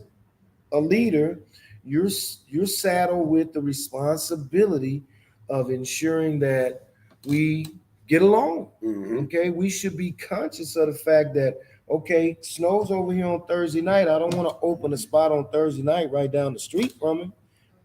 a leader, you're saddled with the responsibility of ensuring that we get along. Okay, we should be conscious of the fact that, okay, Snow's over here on Thursday night. I don't want to open a spot on Thursday night right down the street from him.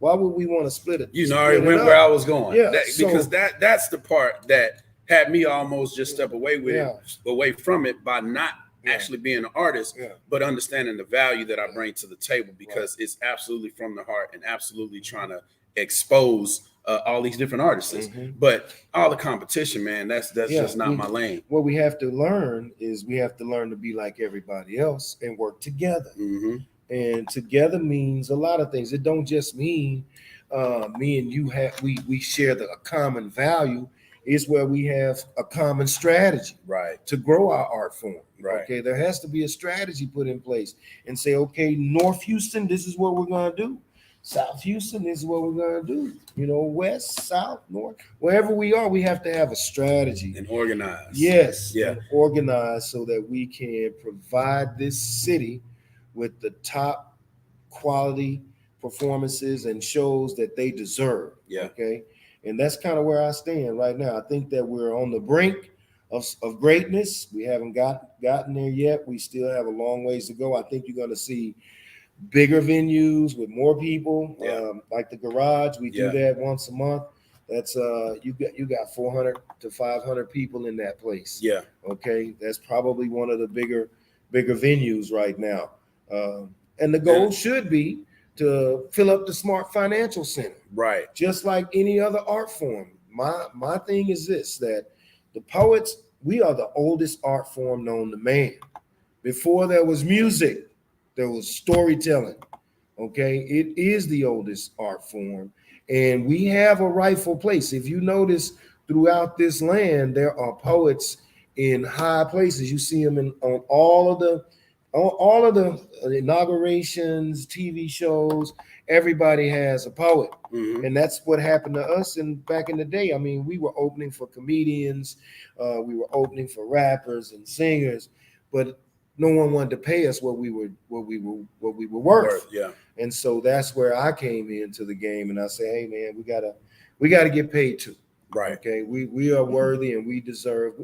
Why would we want to split it? You already went where I was going. Yeah, because that's the part that had me almost just step away from it by not actually being an artist, but understanding the value that I bring to the table, because it's absolutely from the heart and absolutely trying to expose all these different artists. But all the competition, man, that's just not my lane. What we have to learn is we have to learn to be like everybody else and work together. And together means a lot of things. It don't just mean me and you we share a common value. It's where we have a common strategy, right, to grow our art form. Right. Okay, there has to be a strategy put in place and say, okay, North Houston, this is what we're gonna do. South Houston, this is what we're gonna do. West, South, North, wherever we are, we have to have a strategy and organize. Yes, yeah, and organize so that we can provide this city with the top quality performances and shows that they deserve. Yeah. Okay. And that's kind of where I stand right now. I think that we're on the brink of greatness. We haven't gotten there yet. We still have a long ways to go. I think you're going to see bigger venues with more people, like the Garage. We do that once a month. That's you got 400 to 500 people in that place. Yeah. Okay. That's probably one of the bigger venues right now. And the goal should be to fill up the Smart Financial Center. Right. Just like any other art form. My thing is this, that the poets, we are the oldest art form known to man. Before there was music, there was storytelling. Okay. It is the oldest art form. And we have a rightful place. If you notice throughout this land, there are poets in high places. You see them on all of the inaugurations, TV shows. Everybody has a poet. And that's what happened to us back in the day. I mean, we were opening for comedians, we were opening for rappers and singers, but no one wanted to pay us what we were worth. Yeah. And so that's where I came into the game, and I say, hey man, we gotta get paid too. Right. Okay. We are worthy and we deserve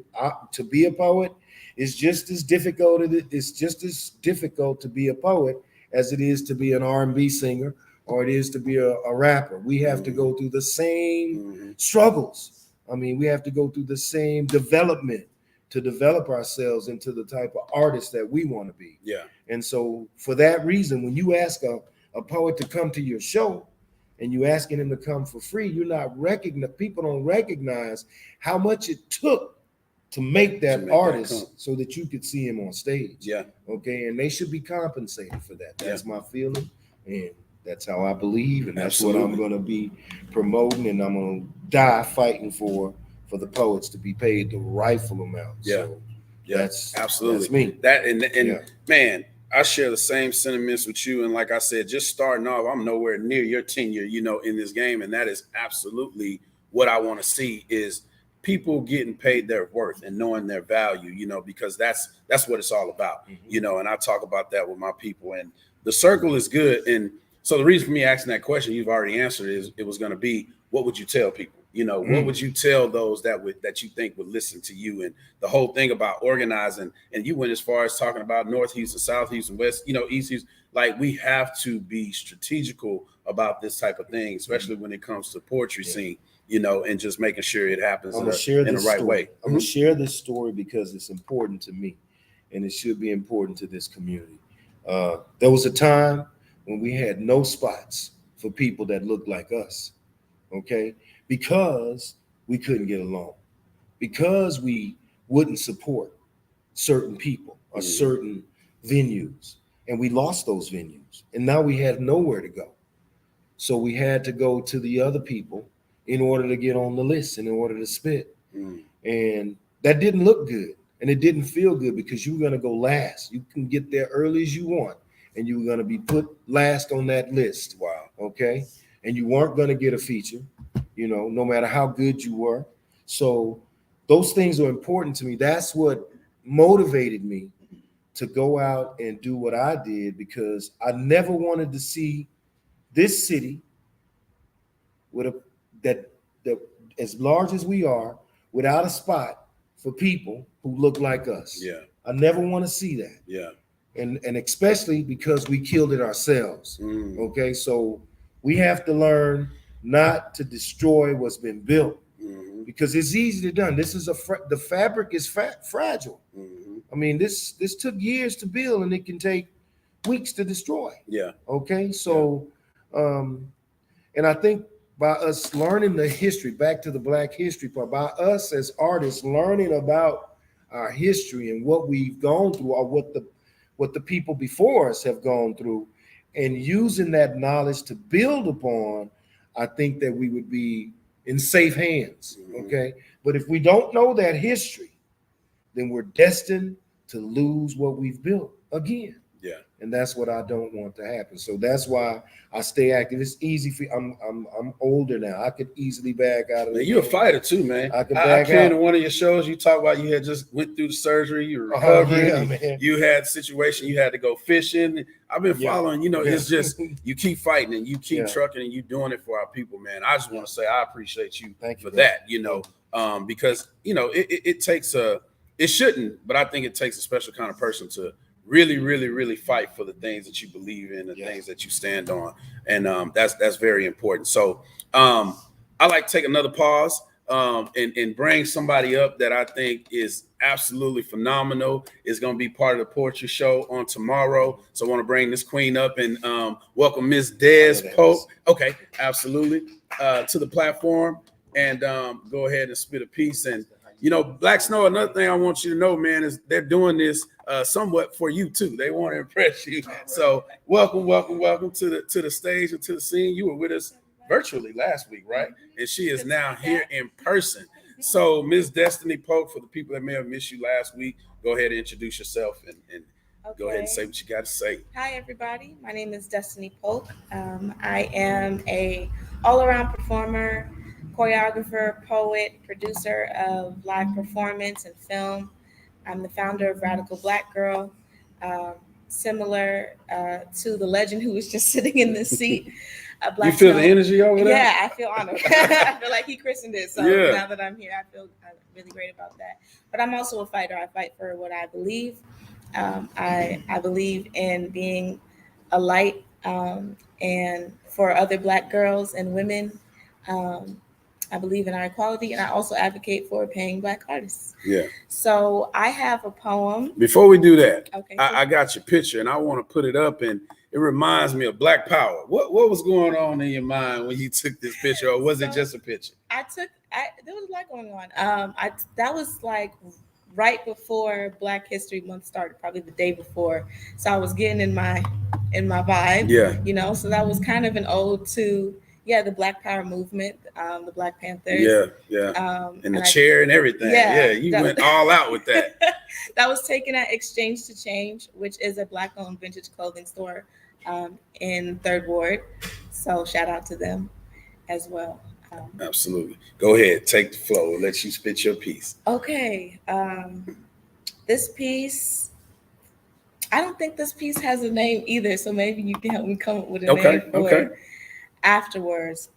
to be a poet. It's just as difficult. It's just as difficult to be a poet as it is to be an R&B singer or it is to be a rapper. We have to go through the same struggles. I mean, we have to go through the same development to develop ourselves into the type of artist that we want to be. Yeah. And so for that reason, when you ask a poet to come to your show and you asking him to come for free, people don't recognize how much it took to make that artist so that you could see him on stage. Yeah. Okay. And they should be compensated for that. That's my feeling. And that's how I believe. And that's what I'm going to be promoting. And I'm going to die fighting for the poets to be paid the rightful amount. Yeah. So that's absolutely that's me. That and man, I share the same sentiments with you. And like I said, just starting off, I'm nowhere near your tenure, in this game. And that is absolutely what I want to see is people getting paid their worth and knowing their value, because that's what it's all about, and I talk about that with my people. And the circle is good. And so the reason for me asking that question, you've already answered, is it was going to be, what would you tell people? What would you tell those that you think would listen to you? And the whole thing about organizing, and you went as far as talking about North Houston, South Houston, West, East Houston. Like, we have to be strategical about this type of thing, especially when it comes to poetry scene, and just making sure it happens in the right way. I'm gonna share this story because it's important to me, and it should be important to this community. There was a time when we had no spots for people that looked like us, okay? Because we couldn't get along, because we wouldn't support certain people or certain venues, and we lost those venues, and now we had nowhere to go. So we had to go to the other people in order to get on the list, in order to spit. And that didn't look good, and it didn't feel good, because you were going to go last. You can get there early as you want, and you were going to be put last on that list. Wow. Okay. And you weren't going to get a feature, no matter how good you were. So those things are important to me. That's what motivated me to go out and do what I did, because I never wanted to see this city with that as large as we are, without a spot for people who look like us. Yeah. I never want to see that. Yeah. And especially because we killed it ourselves. Okay. So we have to learn not to destroy what's been built, because it's easily done. This is the fabric is fragile. I mean, this took years to build, and it can take weeks to destroy. Yeah. Okay. So, and I think by us learning the history, back to the Black history part, by us as artists learning about our history and what we've gone through, or what the people before us have gone through, and using that knowledge to build upon, I think that we would be in safe hands. Okay. But if we don't know that history, then we're destined to lose what we've built again. Yeah. And that's what I don't want to happen. So that's why I stay active. It's easy for I'm older now. I could easily back out of Man, the you're a game. fighter too, man. I came to one of your shows. You talk about you had just went through the surgery, you were recovering, man. you had situation, you had to go fishing. I've been following, it's just you keep fighting and you keep trucking and you doing it for our people, man. I just want to say I appreciate you for that, because it takes it shouldn't, but I think it takes a special kind of person to really, really, really fight for the things that you believe in, the things that you stand on. And that's very important. So I like to take another pause and bring somebody up that I think is absolutely phenomenal. Is going to be part of the poetry show on tomorrow. So I want to bring this queen up and welcome Miss Des Pope. Okay, absolutely. To the platform, and go ahead and spit a piece. And Black Snow, another thing I want you to know, man, is they're doing this somewhat for you too. They want to impress you. So welcome to the stage and to the scene. You were with us virtually last week, right? And she is now here in person. So Ms. Destiny Polk, for the people that may have missed you last week, go ahead and introduce yourself and go ahead and say what you got to say. Hi, everybody. My name is Destiny Polk. I am a all-around performer, choreographer, poet, producer of live performance and film. I'm the founder of Radical Black Girl, similar to the legend who was just sitting in this seat. You feel the energy over there? Yeah, I feel honored. I feel like he christened it. So now that I'm here, I feel really great about that. But I'm also a fighter. I fight for what I believe. I believe in being a light and for other Black girls and women. I believe in our equality, and I also advocate for paying Black artists. Yeah. So I have a poem. Before we do that, okay, I got your picture, and I want to put it up, and it reminds me of Black Power. What was going on in your mind when you took this picture, or was it just a picture? There was a lot going on. That was like right before Black History Month started, probably the day before. So I was getting in my vibe. Yeah. So that was kind of an ode to the Black Power movement, the Black Panthers. Yeah. And the chair and everything. Yeah, you went all out with that. That was taken at Exchange to Change, which is a Black-owned vintage clothing store in Third Ward. So shout out to them as well. Absolutely. Go ahead, take the flow. We'll let you spit your piece. Okay. This piece, I don't think this piece has a name either, so maybe you can help me come up with a name for it afterwards.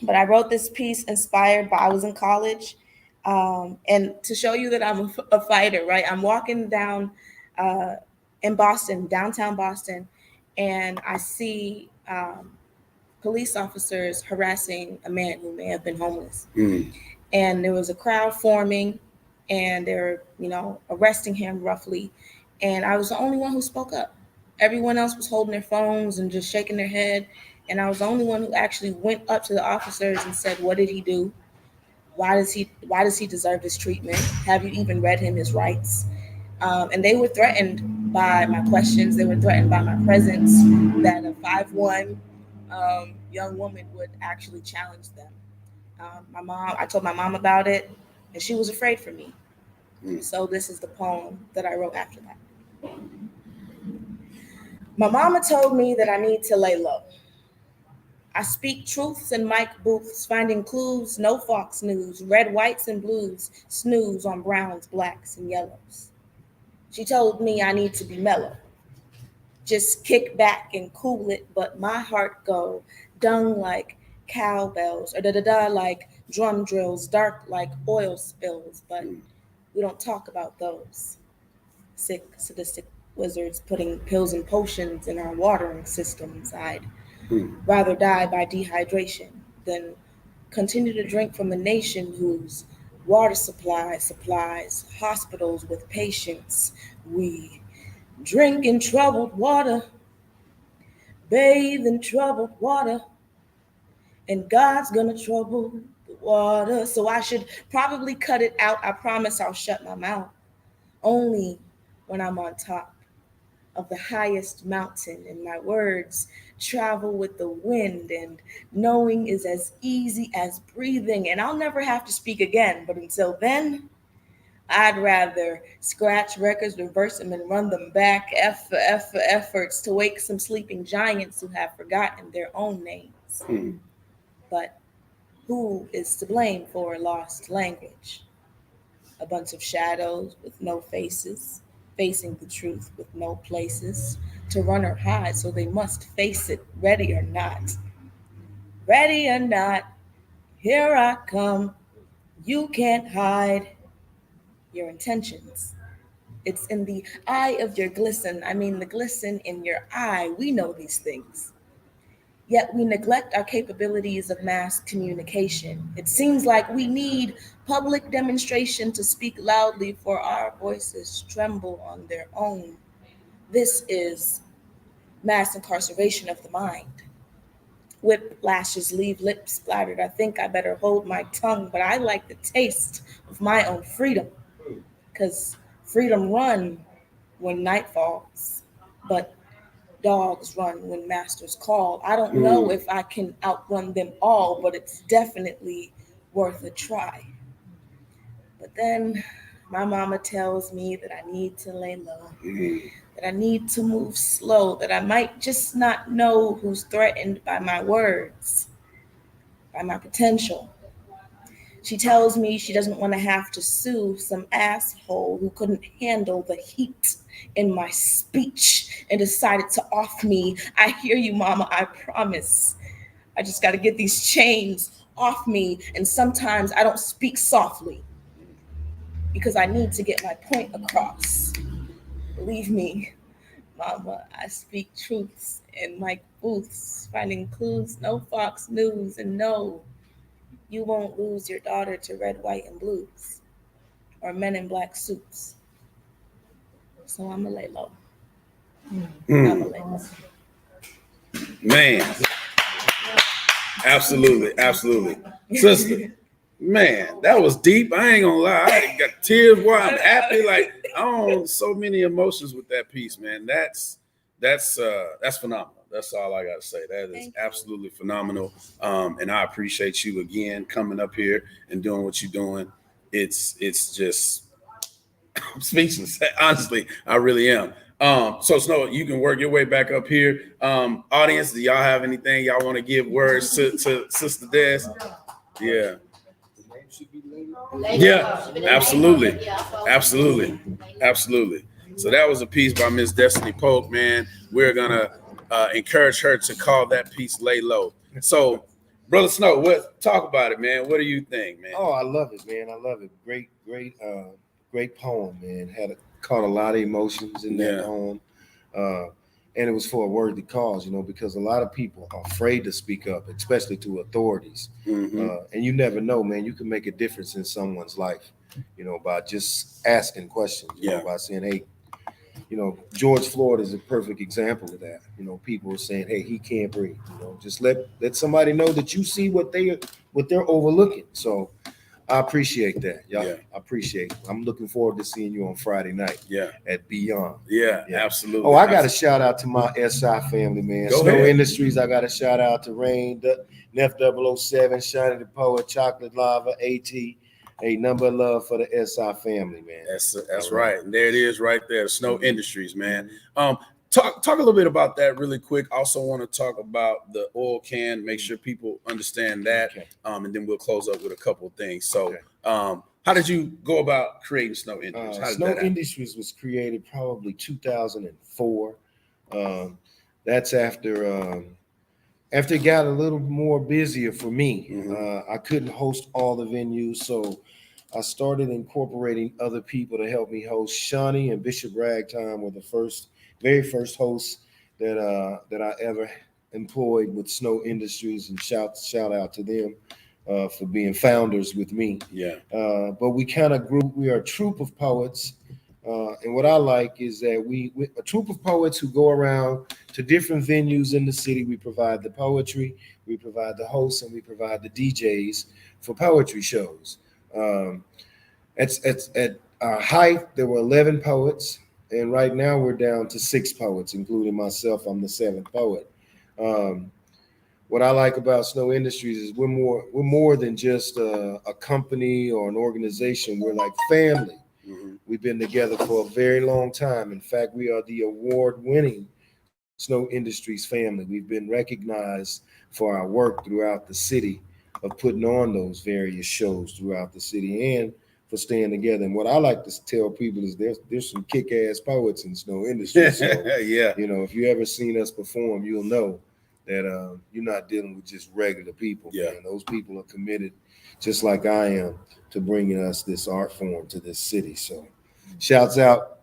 But I wrote this piece inspired by, I was in college, and to show you that I'm a fighter, right? I'm walking down in Boston, downtown Boston, and I see police officers harassing a man who may have been homeless. And there was a crowd forming, and they're, arresting him roughly. And I was the only one who spoke up. Everyone else was holding their phones and just shaking their head. And I was the only one who actually went up to the officers and said, what did he do? Why does he deserve this treatment? Have you even read him his rights? And they were threatened by my questions. They were threatened by my presence, that a 5'1" young woman would actually challenge them. I told my mom about it, and she was afraid for me. So this is the poem that I wrote after that. My mama told me that I need to lay low. I speak truths in mic booths, finding clues, no Fox News, red, whites, and blues, snooze on browns, blacks, and yellows. She told me I need to be mellow, just kick back and cool it, but my heart go dung like cowbells, or da-da-da like drum drills, dark like oil spills, but we don't talk about those. Sick, sadistic wizards putting pills and potions in our watering systems. I'd rather die by dehydration than continue to drink from a nation whose water supply supplies hospitals with patients. We drink in troubled water, bathe in troubled water, and God's gonna trouble the water. So I should probably cut it out. I promise I'll shut my mouth only when I'm on top of the highest mountain, and my words travel with the wind, and knowing is as easy as breathing, and I'll never have to speak again. But until then, I'd rather scratch records, reverse them, and run them back. F for efforts to wake some sleeping giants who have forgotten their own names. But who is to blame for a lost language? A bunch of shadows with no faces, facing the truth with no places to run or hide, so they must face it, ready or not. Ready or not, here I come. You can't hide your intentions. It's in the eye of your glisten. I mean, the glisten in your eye. We know these things. Yet we neglect our capabilities of mass communication. It seems like we need public demonstration to speak loudly, for our voices tremble on their own. This is mass incarceration of the mind. Whip lashes leave lips splattered. I think I better hold my tongue, but I like the taste of my own freedom, because freedom run when night falls, but dogs run when masters call. I don't know if I can outrun them all, but it's definitely worth a try. But then my mama tells me that I need to lay low, that I need to move slow, that I might just not know who's threatened by my words, by my potential. She tells me she doesn't want to have to sue some asshole who couldn't handle the heat in my speech and decided to off me. I hear you, mama, I promise. I just got to get these chains off me. And sometimes I don't speak softly because I need to get my point across. Believe me, mama, I speak truths in my booths, finding clues, no Fox News, and no, you won't lose your daughter to red, white, and blues or men in black suits. So I'm going to lay low. I'm going to lay low. Man. Absolutely. Sister, man, that was deep. I ain't going to lie. I got tears while I'm happy. Like, I own so many emotions with that piece, man. That's phenomenal. That's all I got to say. That is absolutely phenomenal. And I appreciate you again coming up here and doing what you're doing. It's just I'm speechless. Honestly, I really am. So Snow, you can work your way back up here. Audience, do y'all have anything y'all want to give words to Sister Des? Yeah. Yeah, absolutely. Absolutely. So that was a piece by Miss Destiny Polk, man. We're gonna encourage her to call that piece Lay Low. So, Brother Snow, talk about it, man. What do you think, man? Oh, I love it, man. I love it. Great poem, man. Caught a lot of emotions in that poem. And it was for a worthy cause, because a lot of people are afraid to speak up, especially to authorities. Mm-hmm. And you never know, man, you can make a difference in someone's life, by just asking questions, by saying, hey, George Floyd is a perfect example of that. People are saying, hey, he can't breathe. Just let somebody know that you see what they're overlooking. So I appreciate that, y'all. Yeah. I appreciate it. I'm looking forward to seeing you on Friday night. At Beyond. Yeah, absolutely. Oh, I got a shout out to my SI family, man. Go Snow ahead. Industries. I got a shout out to Rain, Nef 007, Shiny the Poet, Chocolate Lava, AT. A number of love for the SI family, man. That's right. And there it is right there. Snow Industries, man. Talk a little bit about that really quick. Also want to talk about the oil can, make sure people understand that. Okay. And then we'll close up with a couple of things. So how did you go about creating Snow Industries? Snow Industries was created probably 2004. That's after it got a little more busier for me. Mm-hmm. I couldn't host all the venues, so I started incorporating other people to help me host. Shawnee and Bishop Ragtime were the very first hosts that I ever employed with Snow Industries, and shout out to them for being founders with me. Yeah. But we kind of grew. We are a troupe of poets, and what I like is that we a troupe of poets who go around to different venues in the city. We provide the poetry, we provide the hosts, and we provide the DJs for poetry shows. At our height, there were 11 poets, and right now we're down to 6 poets, including myself. I'm the 7th poet. What I like about Snow Industries is we're more than just a company or an organization. We're like family. Mm-hmm. We've been together for a very long time. In fact, we are the award-winning Snow Industries family. We've been recognized for our work throughout the city of putting on those various shows throughout the city and for staying together. And what I like to tell people is there's some kick-ass poets in Snow Industries. So, Yeah. if you ever seen us perform, you'll know that you're not dealing with just regular people. Yeah. Man. Those people are committed, just like I am, to bringing us this art form to this city. So shouts out.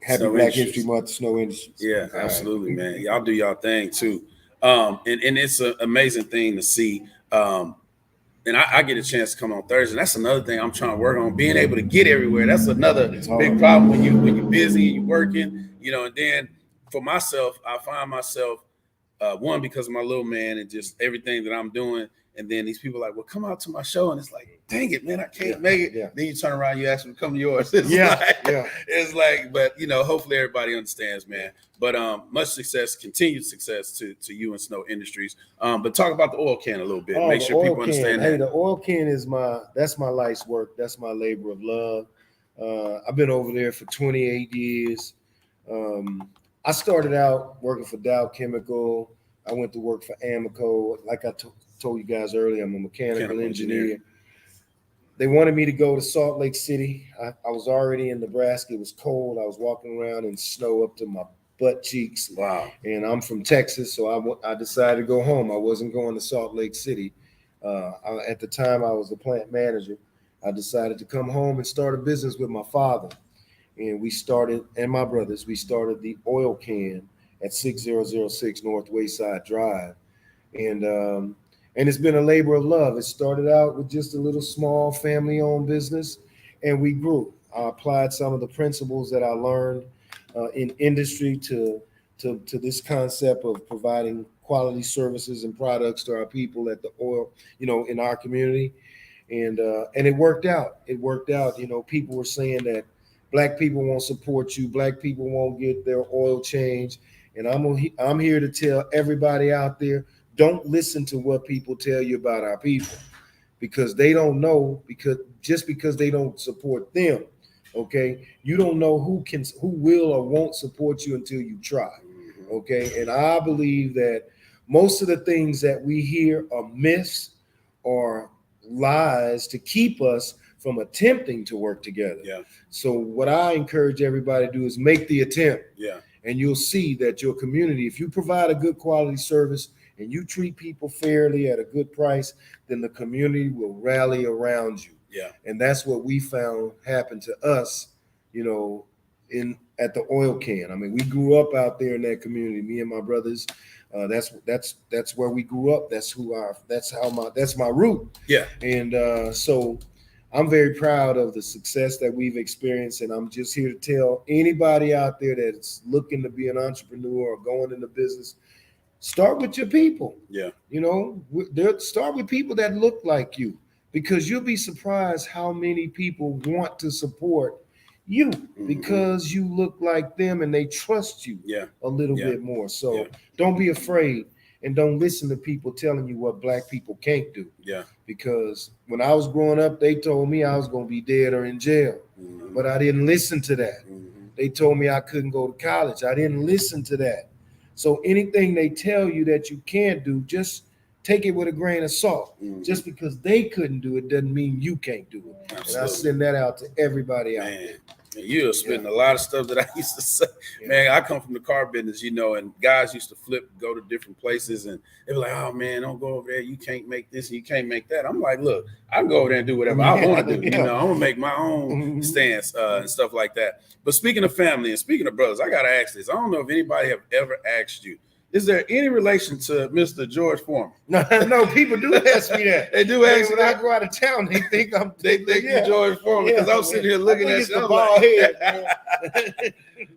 Happy Snow Black Industries. History Month, Snow Industries. Yeah, absolutely, man. Y'all do y'all thing too. And it's an amazing thing to see. And I get a chance to come on Thursday. That's another thing I'm trying to work on, being able to get everywhere. That's another big problem when you're busy and you're working, and then for myself, I find myself one, because of my little man and just everything that I'm doing. And then these people are like, well, come out to my show. And it's like, dang it, man, I can't make it. Yeah. Then you turn around, you ask them to come to yours. It's It's like, but hopefully everybody understands, man. But much success, continued success to you and Snow Industries. But talk about the oil can a little bit. Make sure people understand that. Hey, the oil can is that's my life's work. That's my labor of love. I've been over there for 28 years. I started out working for Dow Chemical. I went to work for Amoco. Like I told you guys earlier, I'm a mechanical engineer. They wanted me to go to Salt Lake City. I was already in Nebraska. It was cold. I was walking around in snow up to my butt cheeks. Wow. And I'm from Texas, so I decided to go home. I wasn't going to Salt Lake City. At the time, I was the plant manager. I decided to come home and start a business with my father. And and my brothers, we started the oil can at 6006 North Wayside Drive. And it's been a labor of love. It started out with just a little small family-owned business, and we grew. I applied some of the principles that I learned in industry to this concept of providing quality services and products to our people at the oil, in our community. And it worked out. It worked out. People were saying that Black people won't support you. Black people won't get their oil changed. And I'm here to tell everybody out there, don't listen to what people tell you about our people, because they don't know, because they don't support them Okay, you don't know who will or won't support you until you try. Okay, and I believe that most of the things that we hear are myths or lies to keep us from attempting to work together. Yeah. So what I encourage everybody to do is make the attempt. Yeah. And you'll see that your community, if you provide a good quality service and you treat people fairly at a good price, then the community will rally around you. Yeah. And that's what we found happened to us, you know, at the oil can. I mean, we grew up out there in that community, me and my brothers. That's where we grew up. That's my root. Yeah. And so I'm very proud of the success that we've experienced, and I'm just here to tell anybody out there that's looking to be an entrepreneur or going into business, start with your people. Yeah. You know, start with people that look like you, because you'll be surprised how many people want to support you because you look like them and they trust you a little bit more. So don't be afraid. And don't listen to people telling you what Black people can't do. Yeah. Because when I was growing up, they told me I was going to be dead or in jail. But I didn't listen to that. They told me I couldn't go to college. I didn't listen to that. So anything they tell you that you can't do, just take it with a grain of salt. Just because they couldn't do it doesn't mean you can't do it. Absolutely. And I send that out to everybody out there. You're spitting a lot of stuff that I used to say. Man, I come from the car business, you know, and guys used to go to different places, and they were like, "Oh man, don't go over there. You can't make this and you can't make that." I'm like, "Look, I can go over there and do whatever I want to do. You know, I'm gonna make my own stance and stuff like that." But speaking of family and speaking of brothers, I gotta ask this. I don't know if anybody have ever asked you, is there any relation to Mr. George Foreman? No, people do ask me that. They do ask me when that. I go out of town, they think I'm. They think you're George Foreman because I'm sitting here looking at you. The bald head.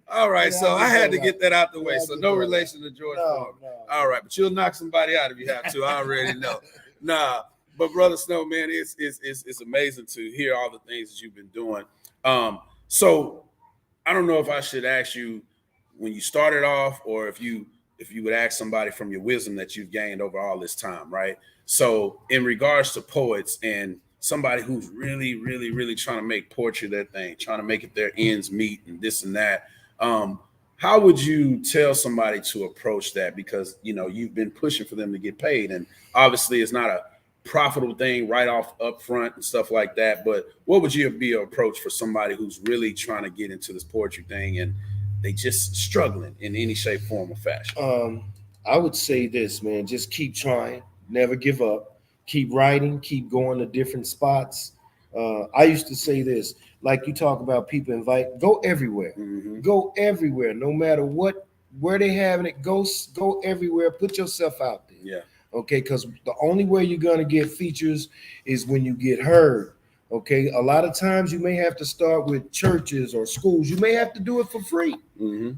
All right, so I had to get that out the way. So no relation to George Foreman. No. All right, but you'll knock somebody out if you have to. I already know. Nah, but Brother Snow, man, it's amazing to hear all the things that you've been doing. So I don't know if I should ask you when you started off, or if you would ask somebody from your wisdom that you've gained over all this time, right? So in regards to poets and somebody who's really, really, really trying to make poetry their thing, trying to make it their ends meet and this and that, how would you tell somebody to approach that? Because, you know, you've been pushing for them to get paid, and obviously it's not a profitable thing right off up front and stuff like that. But what would be your approach for somebody who's really trying to get into this poetry thing and they just struggling in any shape, form, or fashion? I would say this, man, just keep trying, never give up, keep writing, keep going to different spots. I used to say this, like you talk about people go everywhere, go everywhere, no matter where they having it, go everywhere, put yourself out there. Yeah. Okay, because the only way you're going to get features is when you get heard. Okay, a lot of times you may have to start with churches or schools. You may have to do it for free.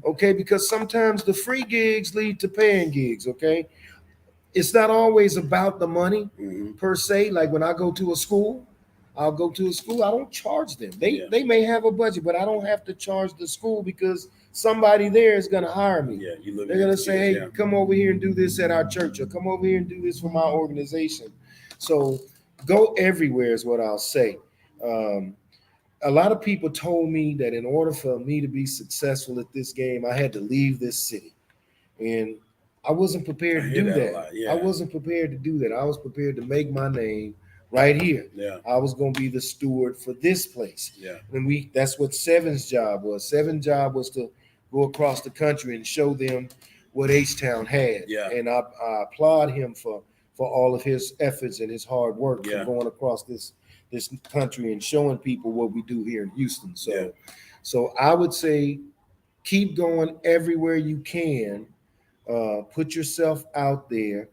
Okay, because sometimes the free gigs lead to paying gigs. Okay, it's not always about the money per se. Like when I go to a school, I don't charge them. They may have a budget, but I don't have to charge the school because somebody there is going to hire me. Yeah, they're going to say, "Hey, come over here and do this at our church, or come over here and do this for my organization." So go everywhere is what I'll say. A lot of people told me that in order for me to be successful at this game, I had to leave this city. And I wasn't prepared to do that. I wasn't prepared to do that. I was prepared to make my name right here. Yeah. I was going to be the steward for this place. Yeah. And that's what Seven's job was. Seven's job was to go across the country and show them what H-Town had. Yeah. And I applaud him for all of his efforts and his hard work for going across this country and showing people what we do here in Houston. So I would say keep going everywhere you can. Put yourself out there.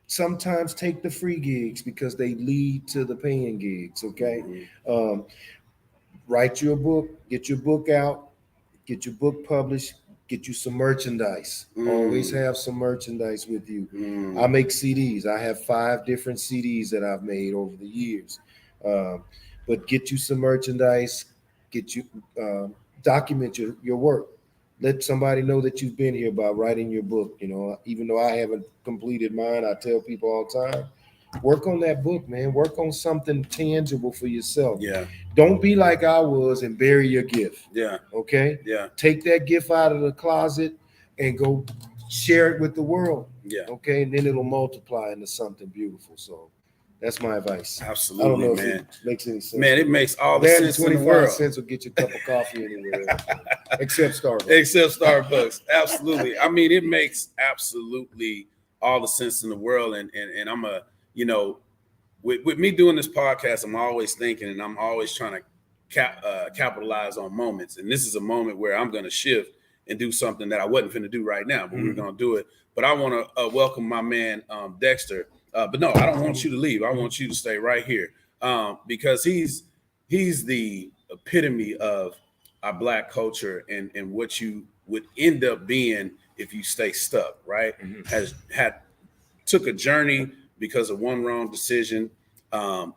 Sometimes take the free gigs because they lead to the paying gigs. Okay. Write your book, get your book out, get your book published, get you some merchandise. Always have some merchandise with you. I make CDs. I have 5 different CDs that I've made over the years. But get you some merchandise, document your work. Let somebody know that you've been here by writing your book. You know, even though I haven't completed mine, I tell people all the time, Work on that book, man. Work on something tangible for yourself. Yeah. Don't be like I was and bury your gift. Yeah. Okay. Yeah. Take that gift out of the closet and go share it with the world. Yeah. Okay. And then it'll multiply into something beautiful. So that's my advice. Absolutely, I don't know man. if it makes any sense. Man, it makes all the sense in the 25 world. cents will get you a cup of coffee anywhere, except Starbucks. Except Starbucks. Absolutely. I mean, it makes absolutely all the sense in the world. And I'm with me doing this podcast, I'm always thinking and I'm always trying to capitalize on moments. And this is a moment where I'm going to shift and do something that I wasn't going to do right now, but we're going to do it. But I want to welcome my man, Dexter. But no, I don't want you to leave. I want you to stay right here because he's the epitome of our Black culture and what you would end up being if you stay stuck, right? Took a journey because of one wrong decision.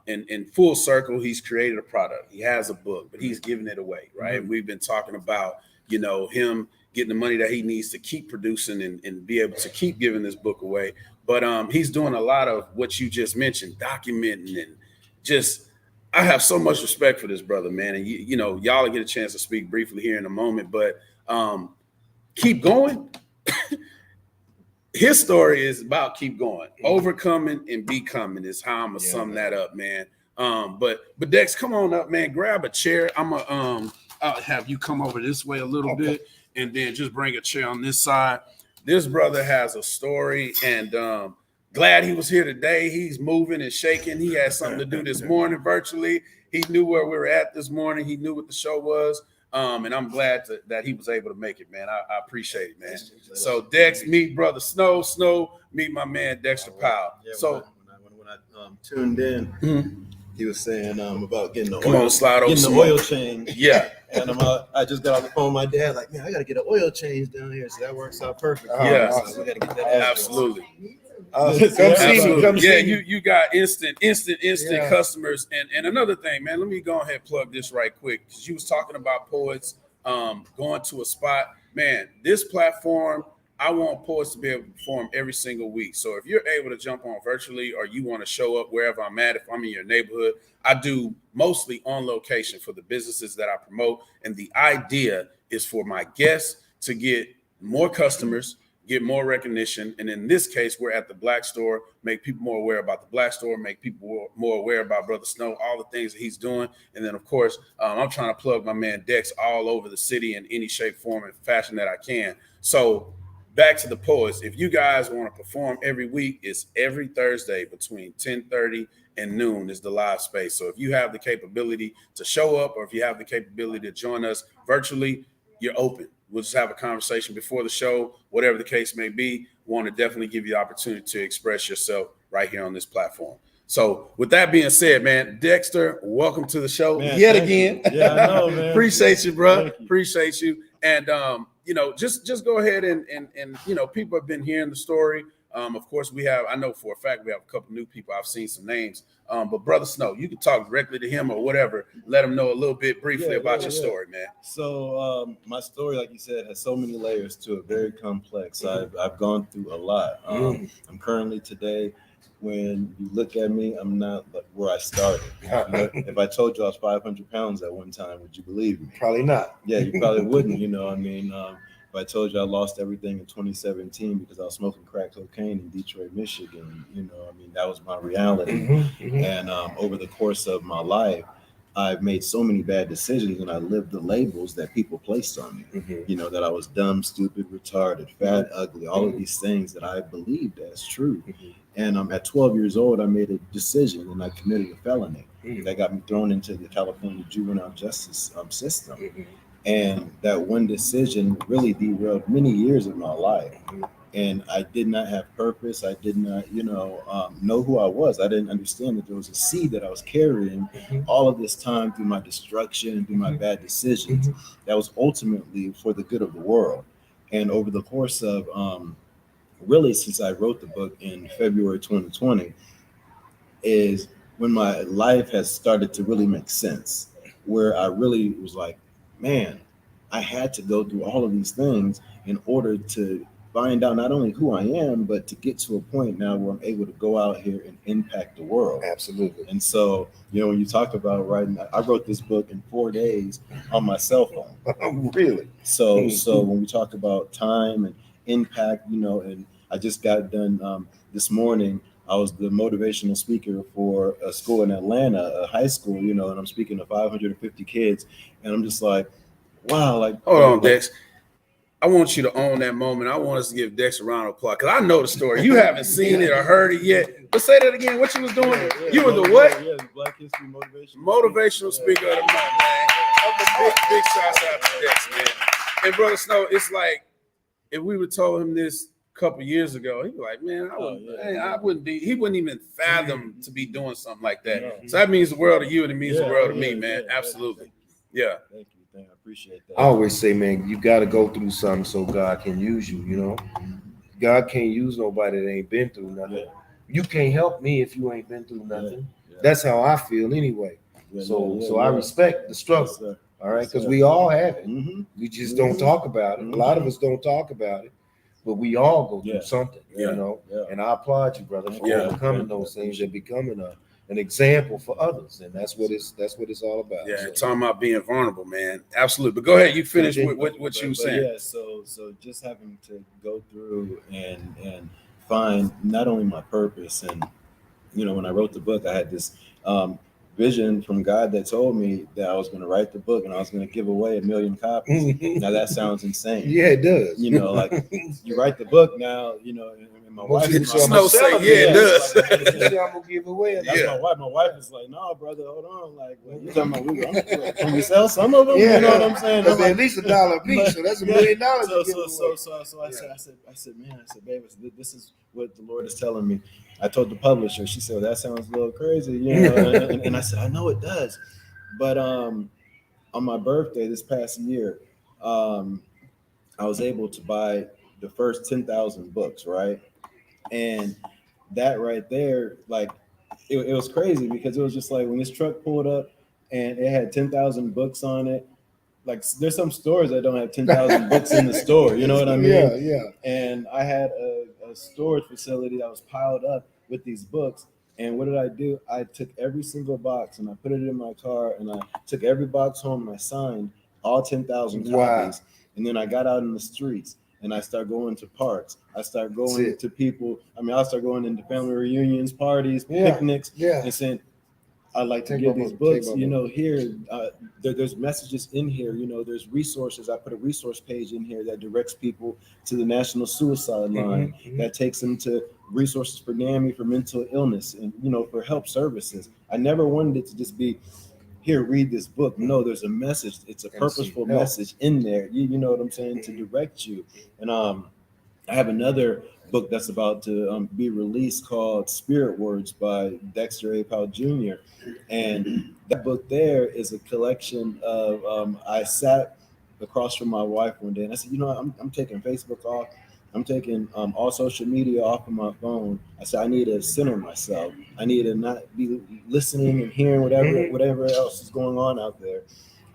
In full circle, he's created a product. He has a book, but he's giving it away, right? Mm-hmm. We've been talking about, him getting the money that he needs to keep producing and be able to keep giving this book away. But he's doing a lot of what you just mentioned, documenting and just, I have so much respect for this brother, man. And y'all will get a chance to speak briefly here in a moment, but keep going. His story is about keep going, overcoming and becoming is how I'm gonna sum that up, man. But Dex, come on up, man. Grab a chair. I'll have you come over this way a little bit, and then just bring a chair on this side. This brother has a story, and glad he was here today. He's moving and shaking. He had something to do this morning virtually. He knew where we were at this morning. He knew what the show was. And I'm glad that he was able to make it, man. I appreciate it, man. So Dex, meet brother Snow. Snow, meet my man Dexter Powell. Yeah, so when I tuned in, he was saying about getting the oil change. Yeah. And I just got off the phone with my dad, like, man, I got to get an oil change down here. So that works out perfect. Yeah. So we got to get that. Absolutely. Come see me. You got instant customers. And another thing, man, let me go ahead and plug this right quick, because you was talking about poets going to a spot. Man, this platform, I want poets to be able to perform every single week. So if you're able to jump on virtually, or you want to show up wherever I'm at, if I'm in your neighborhood, I do mostly on location for the businesses that I promote. And the idea is for my guests to get more customers, get more recognition. And in this case, we're at the Black Store, make people more aware about the Black Store, make people more aware about Brother Snow, all the things that he's doing. And then, of course, I'm trying to plug my man Dex all over the city in any shape, form, and fashion that I can. So back to the poets. If you guys want to perform every week, it's every Thursday between 10:30 and noon is the live space. So if you have the capability to show up, or if you have the capability to join us virtually, you're open. We'll just have a conversation before the show, whatever the case may be. Want to definitely give you the opportunity to express yourself right here on this platform. So with that being said, man, Dexter, welcome to the show yet again. Yeah, I know, man. Appreciate you, bro. Appreciate you. And, just go ahead and people have been hearing the story. Of course, I know for a fact we have a couple new people. I've seen some names. But Brother Snow, you can talk directly to him or whatever. Let him know a little bit briefly about your story, man. So my story, like you said, has so many layers to it, very complex. I've gone through a lot. I'm currently today, when you look at me, I'm not like where I started. If I told you I was 500 pounds at one time, would you believe me? Probably not. Yeah, you probably wouldn't. If I told you I lost everything in 2017 because I was smoking crack cocaine in Detroit, Michigan, that was my reality. And over the course of my life, I've made so many bad decisions, and I lived the labels that people placed on me. That I was dumb, stupid, retarded, fat, ugly, all of these things that I believed as true. And at 12 years old, I made a decision, and I committed a felony that got me thrown into the California juvenile justice system. And that one decision really derailed many years of my life. And I did not have purpose. I did not, know who I was. I didn't understand that there was a seed that I was carrying all of this time through my destruction and through my bad decisions. That was ultimately for the good of the world. And over the course of really since I wrote the book in February 2020 is when my life has started to really make sense, where I really was like, man, I had to go through all of these things in order to find out not only who I am, but to get to a point now where I'm able to go out here and impact the world. Absolutely. And so, when you talk about writing, I wrote this book in 4 days on my cell phone. Really? So when we talk about time and impact, and I just got done this morning. I was the motivational speaker for a school in Atlanta, a high school, and I'm speaking to 550 kids, and I'm just like, wow, like. Hold on, Dex. I want you to own that moment. I want us to give Dex a round of applause because I know the story. You haven't seen it or heard it yet. But say that again. What you was doing? You were the what? Yeah, Black History Motivational speaker of the month, man. Big shouts out to Dex, man. And Brother Snow, it's like if we would told him this a couple years ago, he'd be like, man, I wouldn't be. He wouldn't even fathom to be doing something like that. So that means the world to you, and it means the world to me, man. Absolutely. Yeah. Thank you. I appreciate that. I always say, man, you got to go through something so God can use you. God can't use nobody that ain't been through nothing. Yeah. You can't help me if you ain't been through nothing. Yeah. That's how I feel anyway. So I respect the struggle. Yes, all right, because we all have it. Mm-hmm. We just don't talk about it. Mm-hmm. A lot of us don't talk about it, but we all go through something, And I applaud you, brother, for overcoming those things and becoming an example for others, and that's what it's all about. Yeah, talking about being vulnerable, man. Absolutely. But go ahead, you finish with what you were saying. Yeah, so just having to go through and find not only my purpose, and when I wrote the book, I had this vision from God that told me that I was going to write the book and I was going to give away 1 million copies. Now that sounds insane. Yeah, it does. Like you write the book now, and my wife is it does. I'm gonna give away. That's my wife. My wife is like, no, brother, hold on. Like, you talking about? Can we sell some of them? You know what I'm saying? That's at least $1 a piece, so that's $1 million. So I said, babe, this is what the Lord is telling me. I told the publisher. She said, well, that sounds a little crazy, and I said, I know it does, but on my birthday this past year, I was able to buy the first 10,000 books, right? And that right there, like, it was crazy because it was just like when this truck pulled up and it had 10,000 books on it. Like, there's some stores that don't have 10,000 books in the store. You know what I mean? Yeah. And I had a storage facility that was piled up with these books. And what did I do? I took every single box and I put it in my car, and I took every box home and I signed all 10,000 copies. Wow. And then I got out in the streets and I started going to parks. I started going to people. I started going into family reunions, parties, picnics, and saying, I'd like to give these books, here, there's messages in here, there's resources. I put a resource page in here that directs people to the National Suicide Line, that takes them to resources for NAMI, for mental illness, and, for help services. I never wanted it to just be, here, read this book. No, there's a message. It's a purposeful message in there. You know what I'm saying? To direct you. And I have another book that's about to be released called Spirit Words by Dexter A. Powell Jr. And that book there is a collection of, I sat across from my wife one day and I said, I'm taking Facebook off. I'm taking all social media off of my phone. I said, I need to center myself. I need to not be listening and hearing whatever else is going on out there.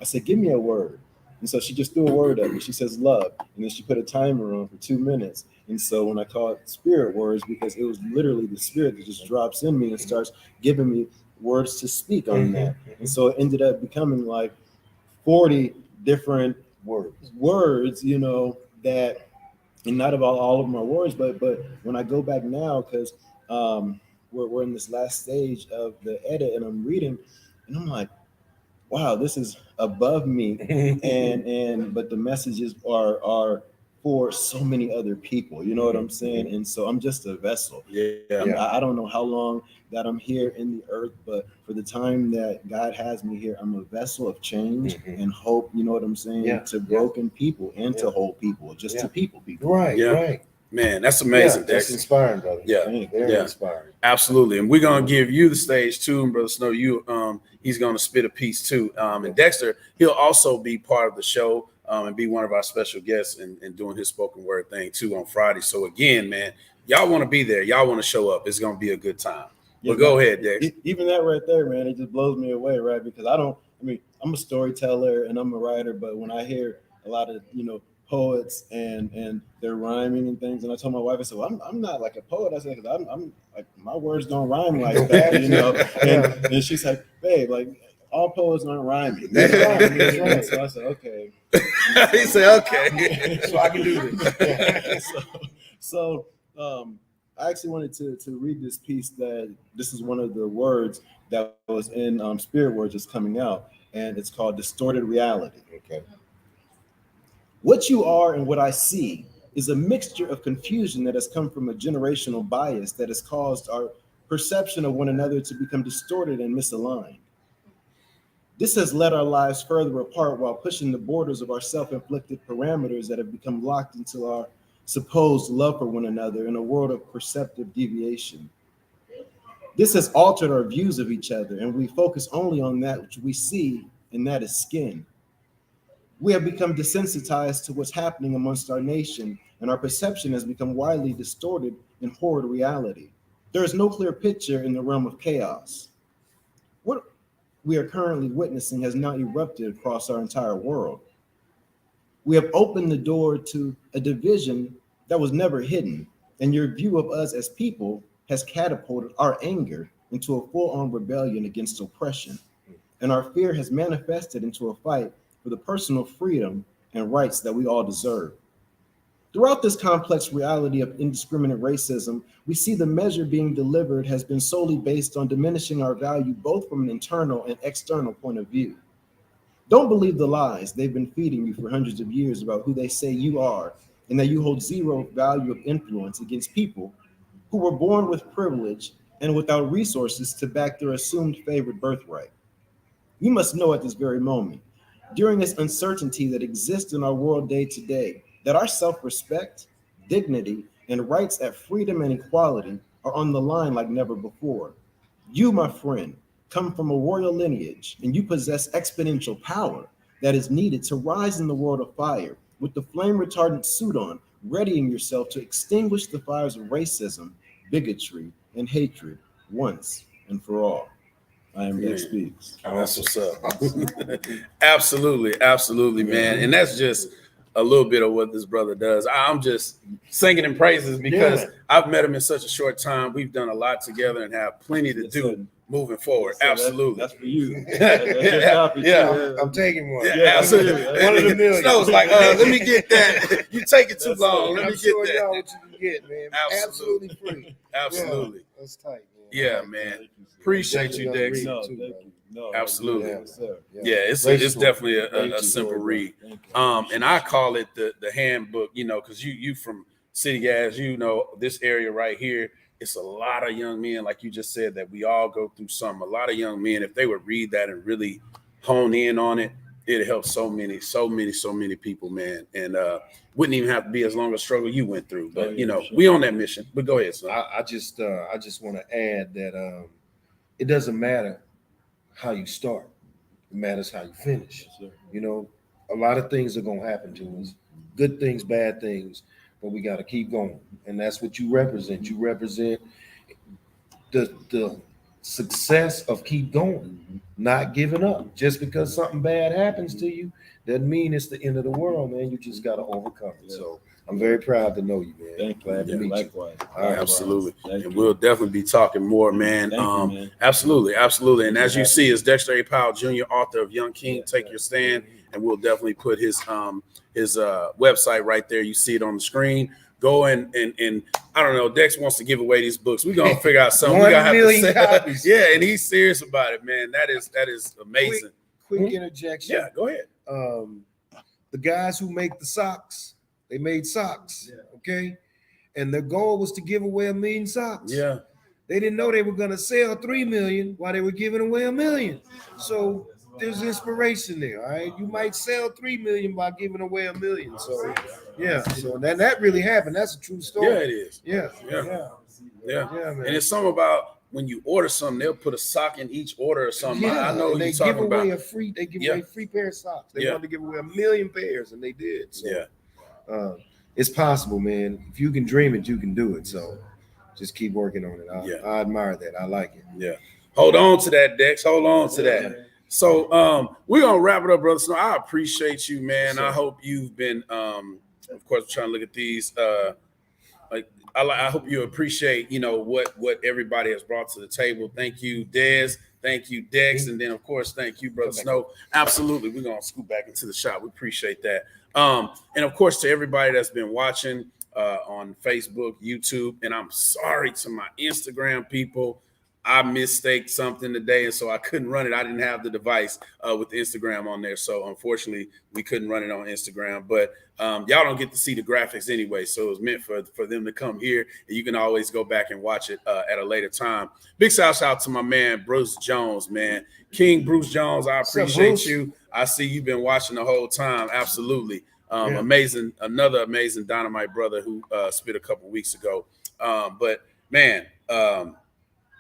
I said, give me a word. And so she just threw a word at me. She says, love. And then she put a timer on for 2 minutes. And so when I call it Spirit Words, because it was literally the Spirit that just drops in me and starts giving me words to speak on that. And so it ended up becoming like 40 different words, that, and not about all of them are words, but when I go back now, because we're in this last stage of the edit and I'm reading, and I'm like, wow, this is above me, but the messages are for so many other people. You know what I'm saying? And so I'm just a vessel. I don't know how long that I'm here in the earth, but for the time that God has me here, I'm a vessel of change and hope. You know what I'm saying? To broken people and to whole people, just to people. Right. Man, that's amazing. That's inspiring, brother. Very inspiring. Absolutely. And we're gonna give you the stage too, and Brother Snow, he's gonna spit a piece too. And Dexter, he'll also be part of the show and be one of our special guests and doing his spoken word thing too on Friday. So again, man, y'all want to be there. Y'all want to show up. It's gonna be a good time. Well, go ahead, Dex. Even that right there, man, it just blows me away, right? Because I'm a storyteller and I'm a writer, but when I hear a lot of, poets and they're rhyming and things. And I told my wife, I said, well, I'm not like a poet. I said, because I'm like, my words don't rhyme like that, you know. And she's like, babe, like all poets aren't rhyming. That's right. That's right. So I said, okay. He said, okay. So I can do this. So I actually wanted to read this piece that this is one of the words that was in Spirit Words that's coming out, and it's called Distorted Reality. Okay. What you are and what I see is a mixture of confusion that has come from a generational bias that has caused our perception of one another to become distorted and misaligned. This has led our lives further apart while pushing the borders of our self-inflicted parameters that have become locked into our supposed love for one another in a world of perceptive deviation. This has altered our views of each other, and we focus only on that which we see, and that is skin. We have become desensitized to what's happening amongst our nation, and our perception has become widely distorted in horrid reality. There is no clear picture in the realm of chaos. What we are currently witnessing has now erupted across our entire world. We have opened the door to a division that was never hidden, and your view of us as people has catapulted our anger into a full-on rebellion against oppression, and our fear has manifested into a fight for the personal freedom and rights that we all deserve. Throughout this complex reality of indiscriminate racism, we see the measure being delivered has been solely based on diminishing our value both from an internal and external point of view. Don't believe the lies they've been feeding you for hundreds of years about who they say you are and that you hold zero value of influence against people who were born with privilege and without resources to back their assumed favored birthright. You must know at this very moment, during this uncertainty that exists in our world day to day, that our self-respect, dignity, and rights at freedom and equality are on the line like never before. You, my friend, come from a royal lineage, and you possess exponential power that is needed to rise in the world of fire with the flame-retardant suit on, readying yourself to extinguish the fires of racism, bigotry, and hatred once and for all. I am Dex Speaks. That's what's up. Absolutely, man. And that's just a little bit of what this brother does. I'm just singing in praises because I've met him in such a short time. We've done a lot together and have plenty to do moving forward. Absolutely. That's for you. I'm taking one. Yeah, absolutely. One of the million. Snow's like, let me get that. You take it too long. Let me get y'all that. what you can get, man. Absolutely free. Absolutely. Yeah, that's tight, man. Yeah, man. Appreciate you, Dex. No, absolutely. Yeah, it's definitely a simple read. And I call it the handbook, you know, because you from City Gas, you know, this area right here, it's a lot of young men, like you just said, that we all go through something. A lot of young men, if they would read that and really hone in on it, it'd help so many people, man. And wouldn't even have to be as long a struggle you went through. But you know, we on that mission. But go ahead, son. I just want to add that it doesn't matter how you start. It matters how you finish. Yes, you know, a lot of things are gonna happen to us, good things, bad things, but we got to keep going, and that's what you represent. You represent the success of keep going, not giving up. Just because something bad happens to you doesn't mean it's the end of the world, man. You just got to overcome it. So I'm very proud to know you, man. Thank you. Glad to meet Likewise. you. All right, Absolutely. Thank And you. we'll definitely be talking more, man. Thank you, man. Absolutely. And as you see, is Dexter A. Powell Jr., author of Young King, Take Your Stand. And we'll definitely put his website right there. You see it on the screen. Go and I don't know, Dex wants to give away these books. We're gonna figure out something. 1 million copies. Yeah, and he's serious about it, man. That is amazing. Quick interjection. Yeah, go ahead. The guys who make the socks, they made socks, okay? And their goal was to give away 1 million socks. Yeah. They didn't know they were going to sell 3 million while they were giving away 1 million. So there's inspiration there, all right? You might sell 3 million by giving away 1 million. So, yeah. So that really happened. That's a true story. Yeah, it is. Yeah. Man. Man. And it's something about when you order something, they'll put a sock in each order or something. Yeah, I know and you're they talking give away about. they give away a free pair of socks. They wanted to give away 1 million pairs, and they did. So, it's possible, man. If you can dream it, you can do it. So just keep working on it. I admire that. I like it. Yeah. Hold on to that, Dex. Hold on to that. So we're gonna wrap it up, Brother Snow. I appreciate you, man. Yes, I hope you've been of course trying to look at these I hope you appreciate, what everybody has brought to the table. Thank you, Dez. Thank you, Dex. And then, of course, thank you, Brother Snow. Absolutely. We're going to scoot back into the shop. We appreciate that. And, of course, to everybody that's been watching on Facebook, YouTube, and I'm sorry to my Instagram people. I misstaked something today, and so I couldn't run it. I didn't have the device with Instagram on there. So, unfortunately, we couldn't run it on Instagram. But y'all don't get to see the graphics anyway, so it was meant for them to come here, and you can always go back and watch it at a later time. Big shout out to my man, Bruce Jones, man. King Bruce Jones, I appreciate you. I see you've been watching the whole time. Absolutely. Amazing. Another amazing Dynamite brother who spit a couple weeks ago. But, man,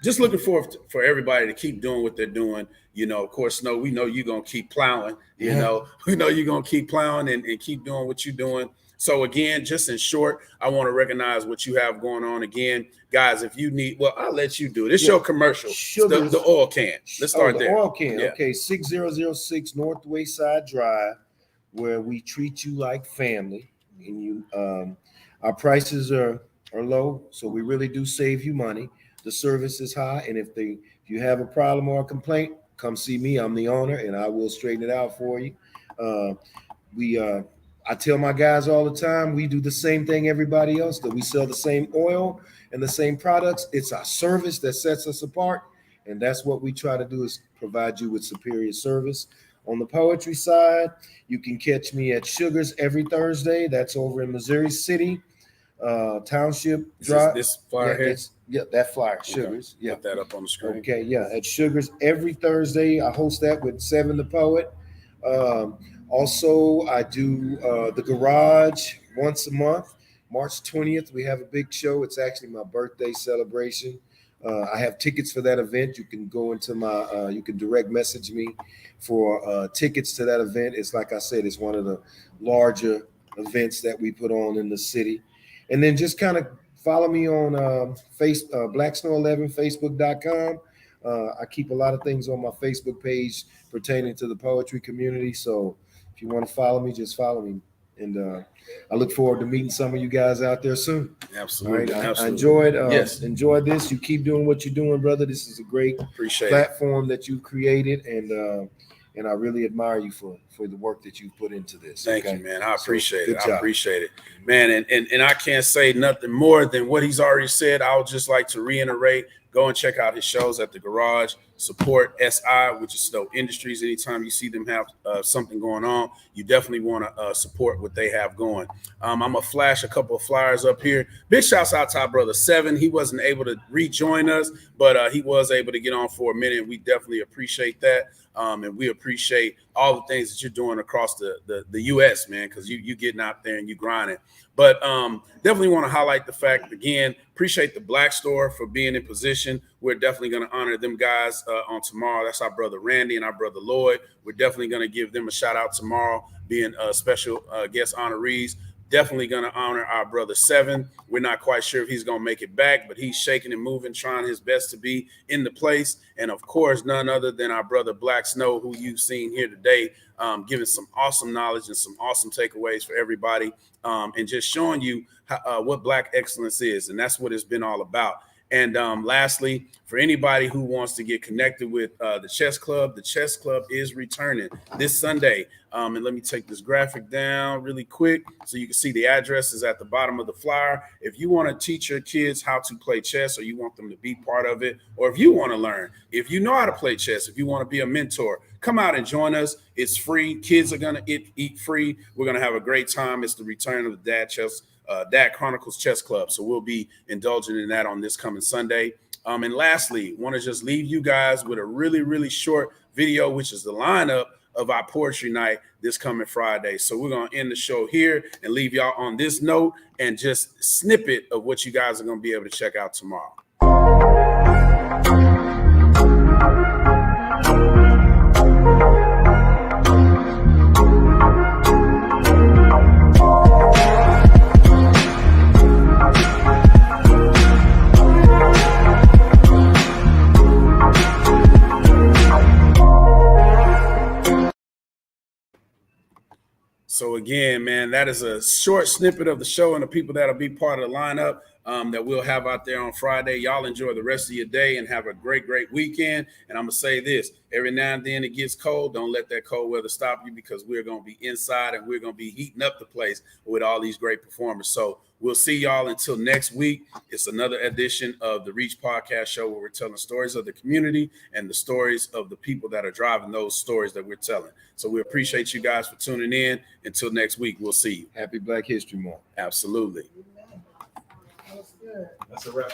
just looking forward for everybody to keep doing what they're doing. Of course, Snow, we know you're going to keep plowing. We know you're going to keep plowing and keep doing what you're doing. So, again, just in short, I want to recognize what you have going on. Again, guys, if you need, well, I'll let you do it. It's your commercial. The oil can. Let's start there. The oil can. Yeah. Okay, 6006 North Wayside Drive, where we treat you like family. And our prices are low, so we really do save you money. The service is high, and if you have a problem or a complaint, come see me. I'm the owner, and I will straighten it out for you. I tell my guys all the time, we do the same thing everybody else does. We sell the same oil and the same products. It's our service that sets us apart, and that's what we try to do, is provide you with superior service. On the poetry side, you can catch me at Sugars every Thursday. That's over in Missouri City, Township Drive. This flyer here? That flyer, Sugars. Okay. Put that up on the screen. Okay, at Sugars every Thursday. I host that with Seven the Poet. Also, I do the Garage once a month. March 20th, we have a big show. It's actually my birthday celebration. I have tickets for that event. You can go into you can direct message me for tickets to that event. It's like I said, it's one of the larger events that we put on in the city. And then just kind of follow me on Black Snow 11, Facebook.com. I keep a lot of things on my Facebook page pertaining to the poetry community. So if you want to follow me, just follow me. And I look forward to meeting some of you guys out there soon. Absolutely. All right? Absolutely. I enjoyed this. You keep doing what you're doing, brother. This is a great platform that you created, and I really admire you for the work that you've put into this. Thank you, man. I appreciate it. I appreciate it, man. And I can't say nothing more than what he's already said. I would just like to reiterate. Go and check out his shows at the Garage. Support SI, which is Snow Industries. Anytime you see them have something going on, you definitely want to support what they have going. I'm going to flash a couple of flyers up here. Big shouts out to our brother Seven. He wasn't able to rejoin us, but he was able to get on for a minute. We definitely appreciate that. And we appreciate all the things that you're doing across the U.S., man, because you getting out there and you grinding. But definitely want to highlight the fact, again, appreciate the Black Store for being in position. We're definitely going to honor them guys on tomorrow. That's our brother Randy and our brother Lloyd. We're definitely going to give them a shout out tomorrow, being special guest honorees. Definitely going to honor our brother Seven. We're not quite sure if he's going to make it back, but he's shaking and moving, trying his best to be in the place. And, of course, none other than our brother Black Snow, who you've seen here today, giving some awesome knowledge and some awesome takeaways for everybody, and just showing you what Black excellence is. And that's what it's been all about. And lastly, for anybody who wants to get connected with the Chess Club is returning this Sunday. And let me take this graphic down really quick so you can see the address is at the bottom of the flyer. If you want to teach your kids how to play chess, or you want them to be part of it, or if you want to learn, if you know how to play chess, if you want to be a mentor, come out and join us. It's free. Kids are going to eat free. We're going to have a great time. It's the return of the Dad Chronicles Chess Club. So we'll be indulging in that on this coming Sunday. And lastly, want to just leave you guys with a really, really short video, which is the lineup of our poetry night this coming Friday. So we're going to end the show here and leave y'all on this note and just snippet of what you guys are going to be able to check out tomorrow. So again, man, that is a short snippet of the show and the people that'll be part of the lineup that we'll have out there on Friday. Y'all enjoy the rest of your day and have a great weekend. And I'm going to say this, every now and then it gets cold. Don't let that cold weather stop you, because we're going to be inside and we're going to be heating up the place with all these great performers. So we'll see y'all until next week. It's another edition of the Reach Podcast Show, where we're telling stories of the community and the stories of the people that are driving those stories that we're telling. So we appreciate you guys for tuning in. Until next week, we'll see you. Happy Black History Month. Absolutely. That's a wrap.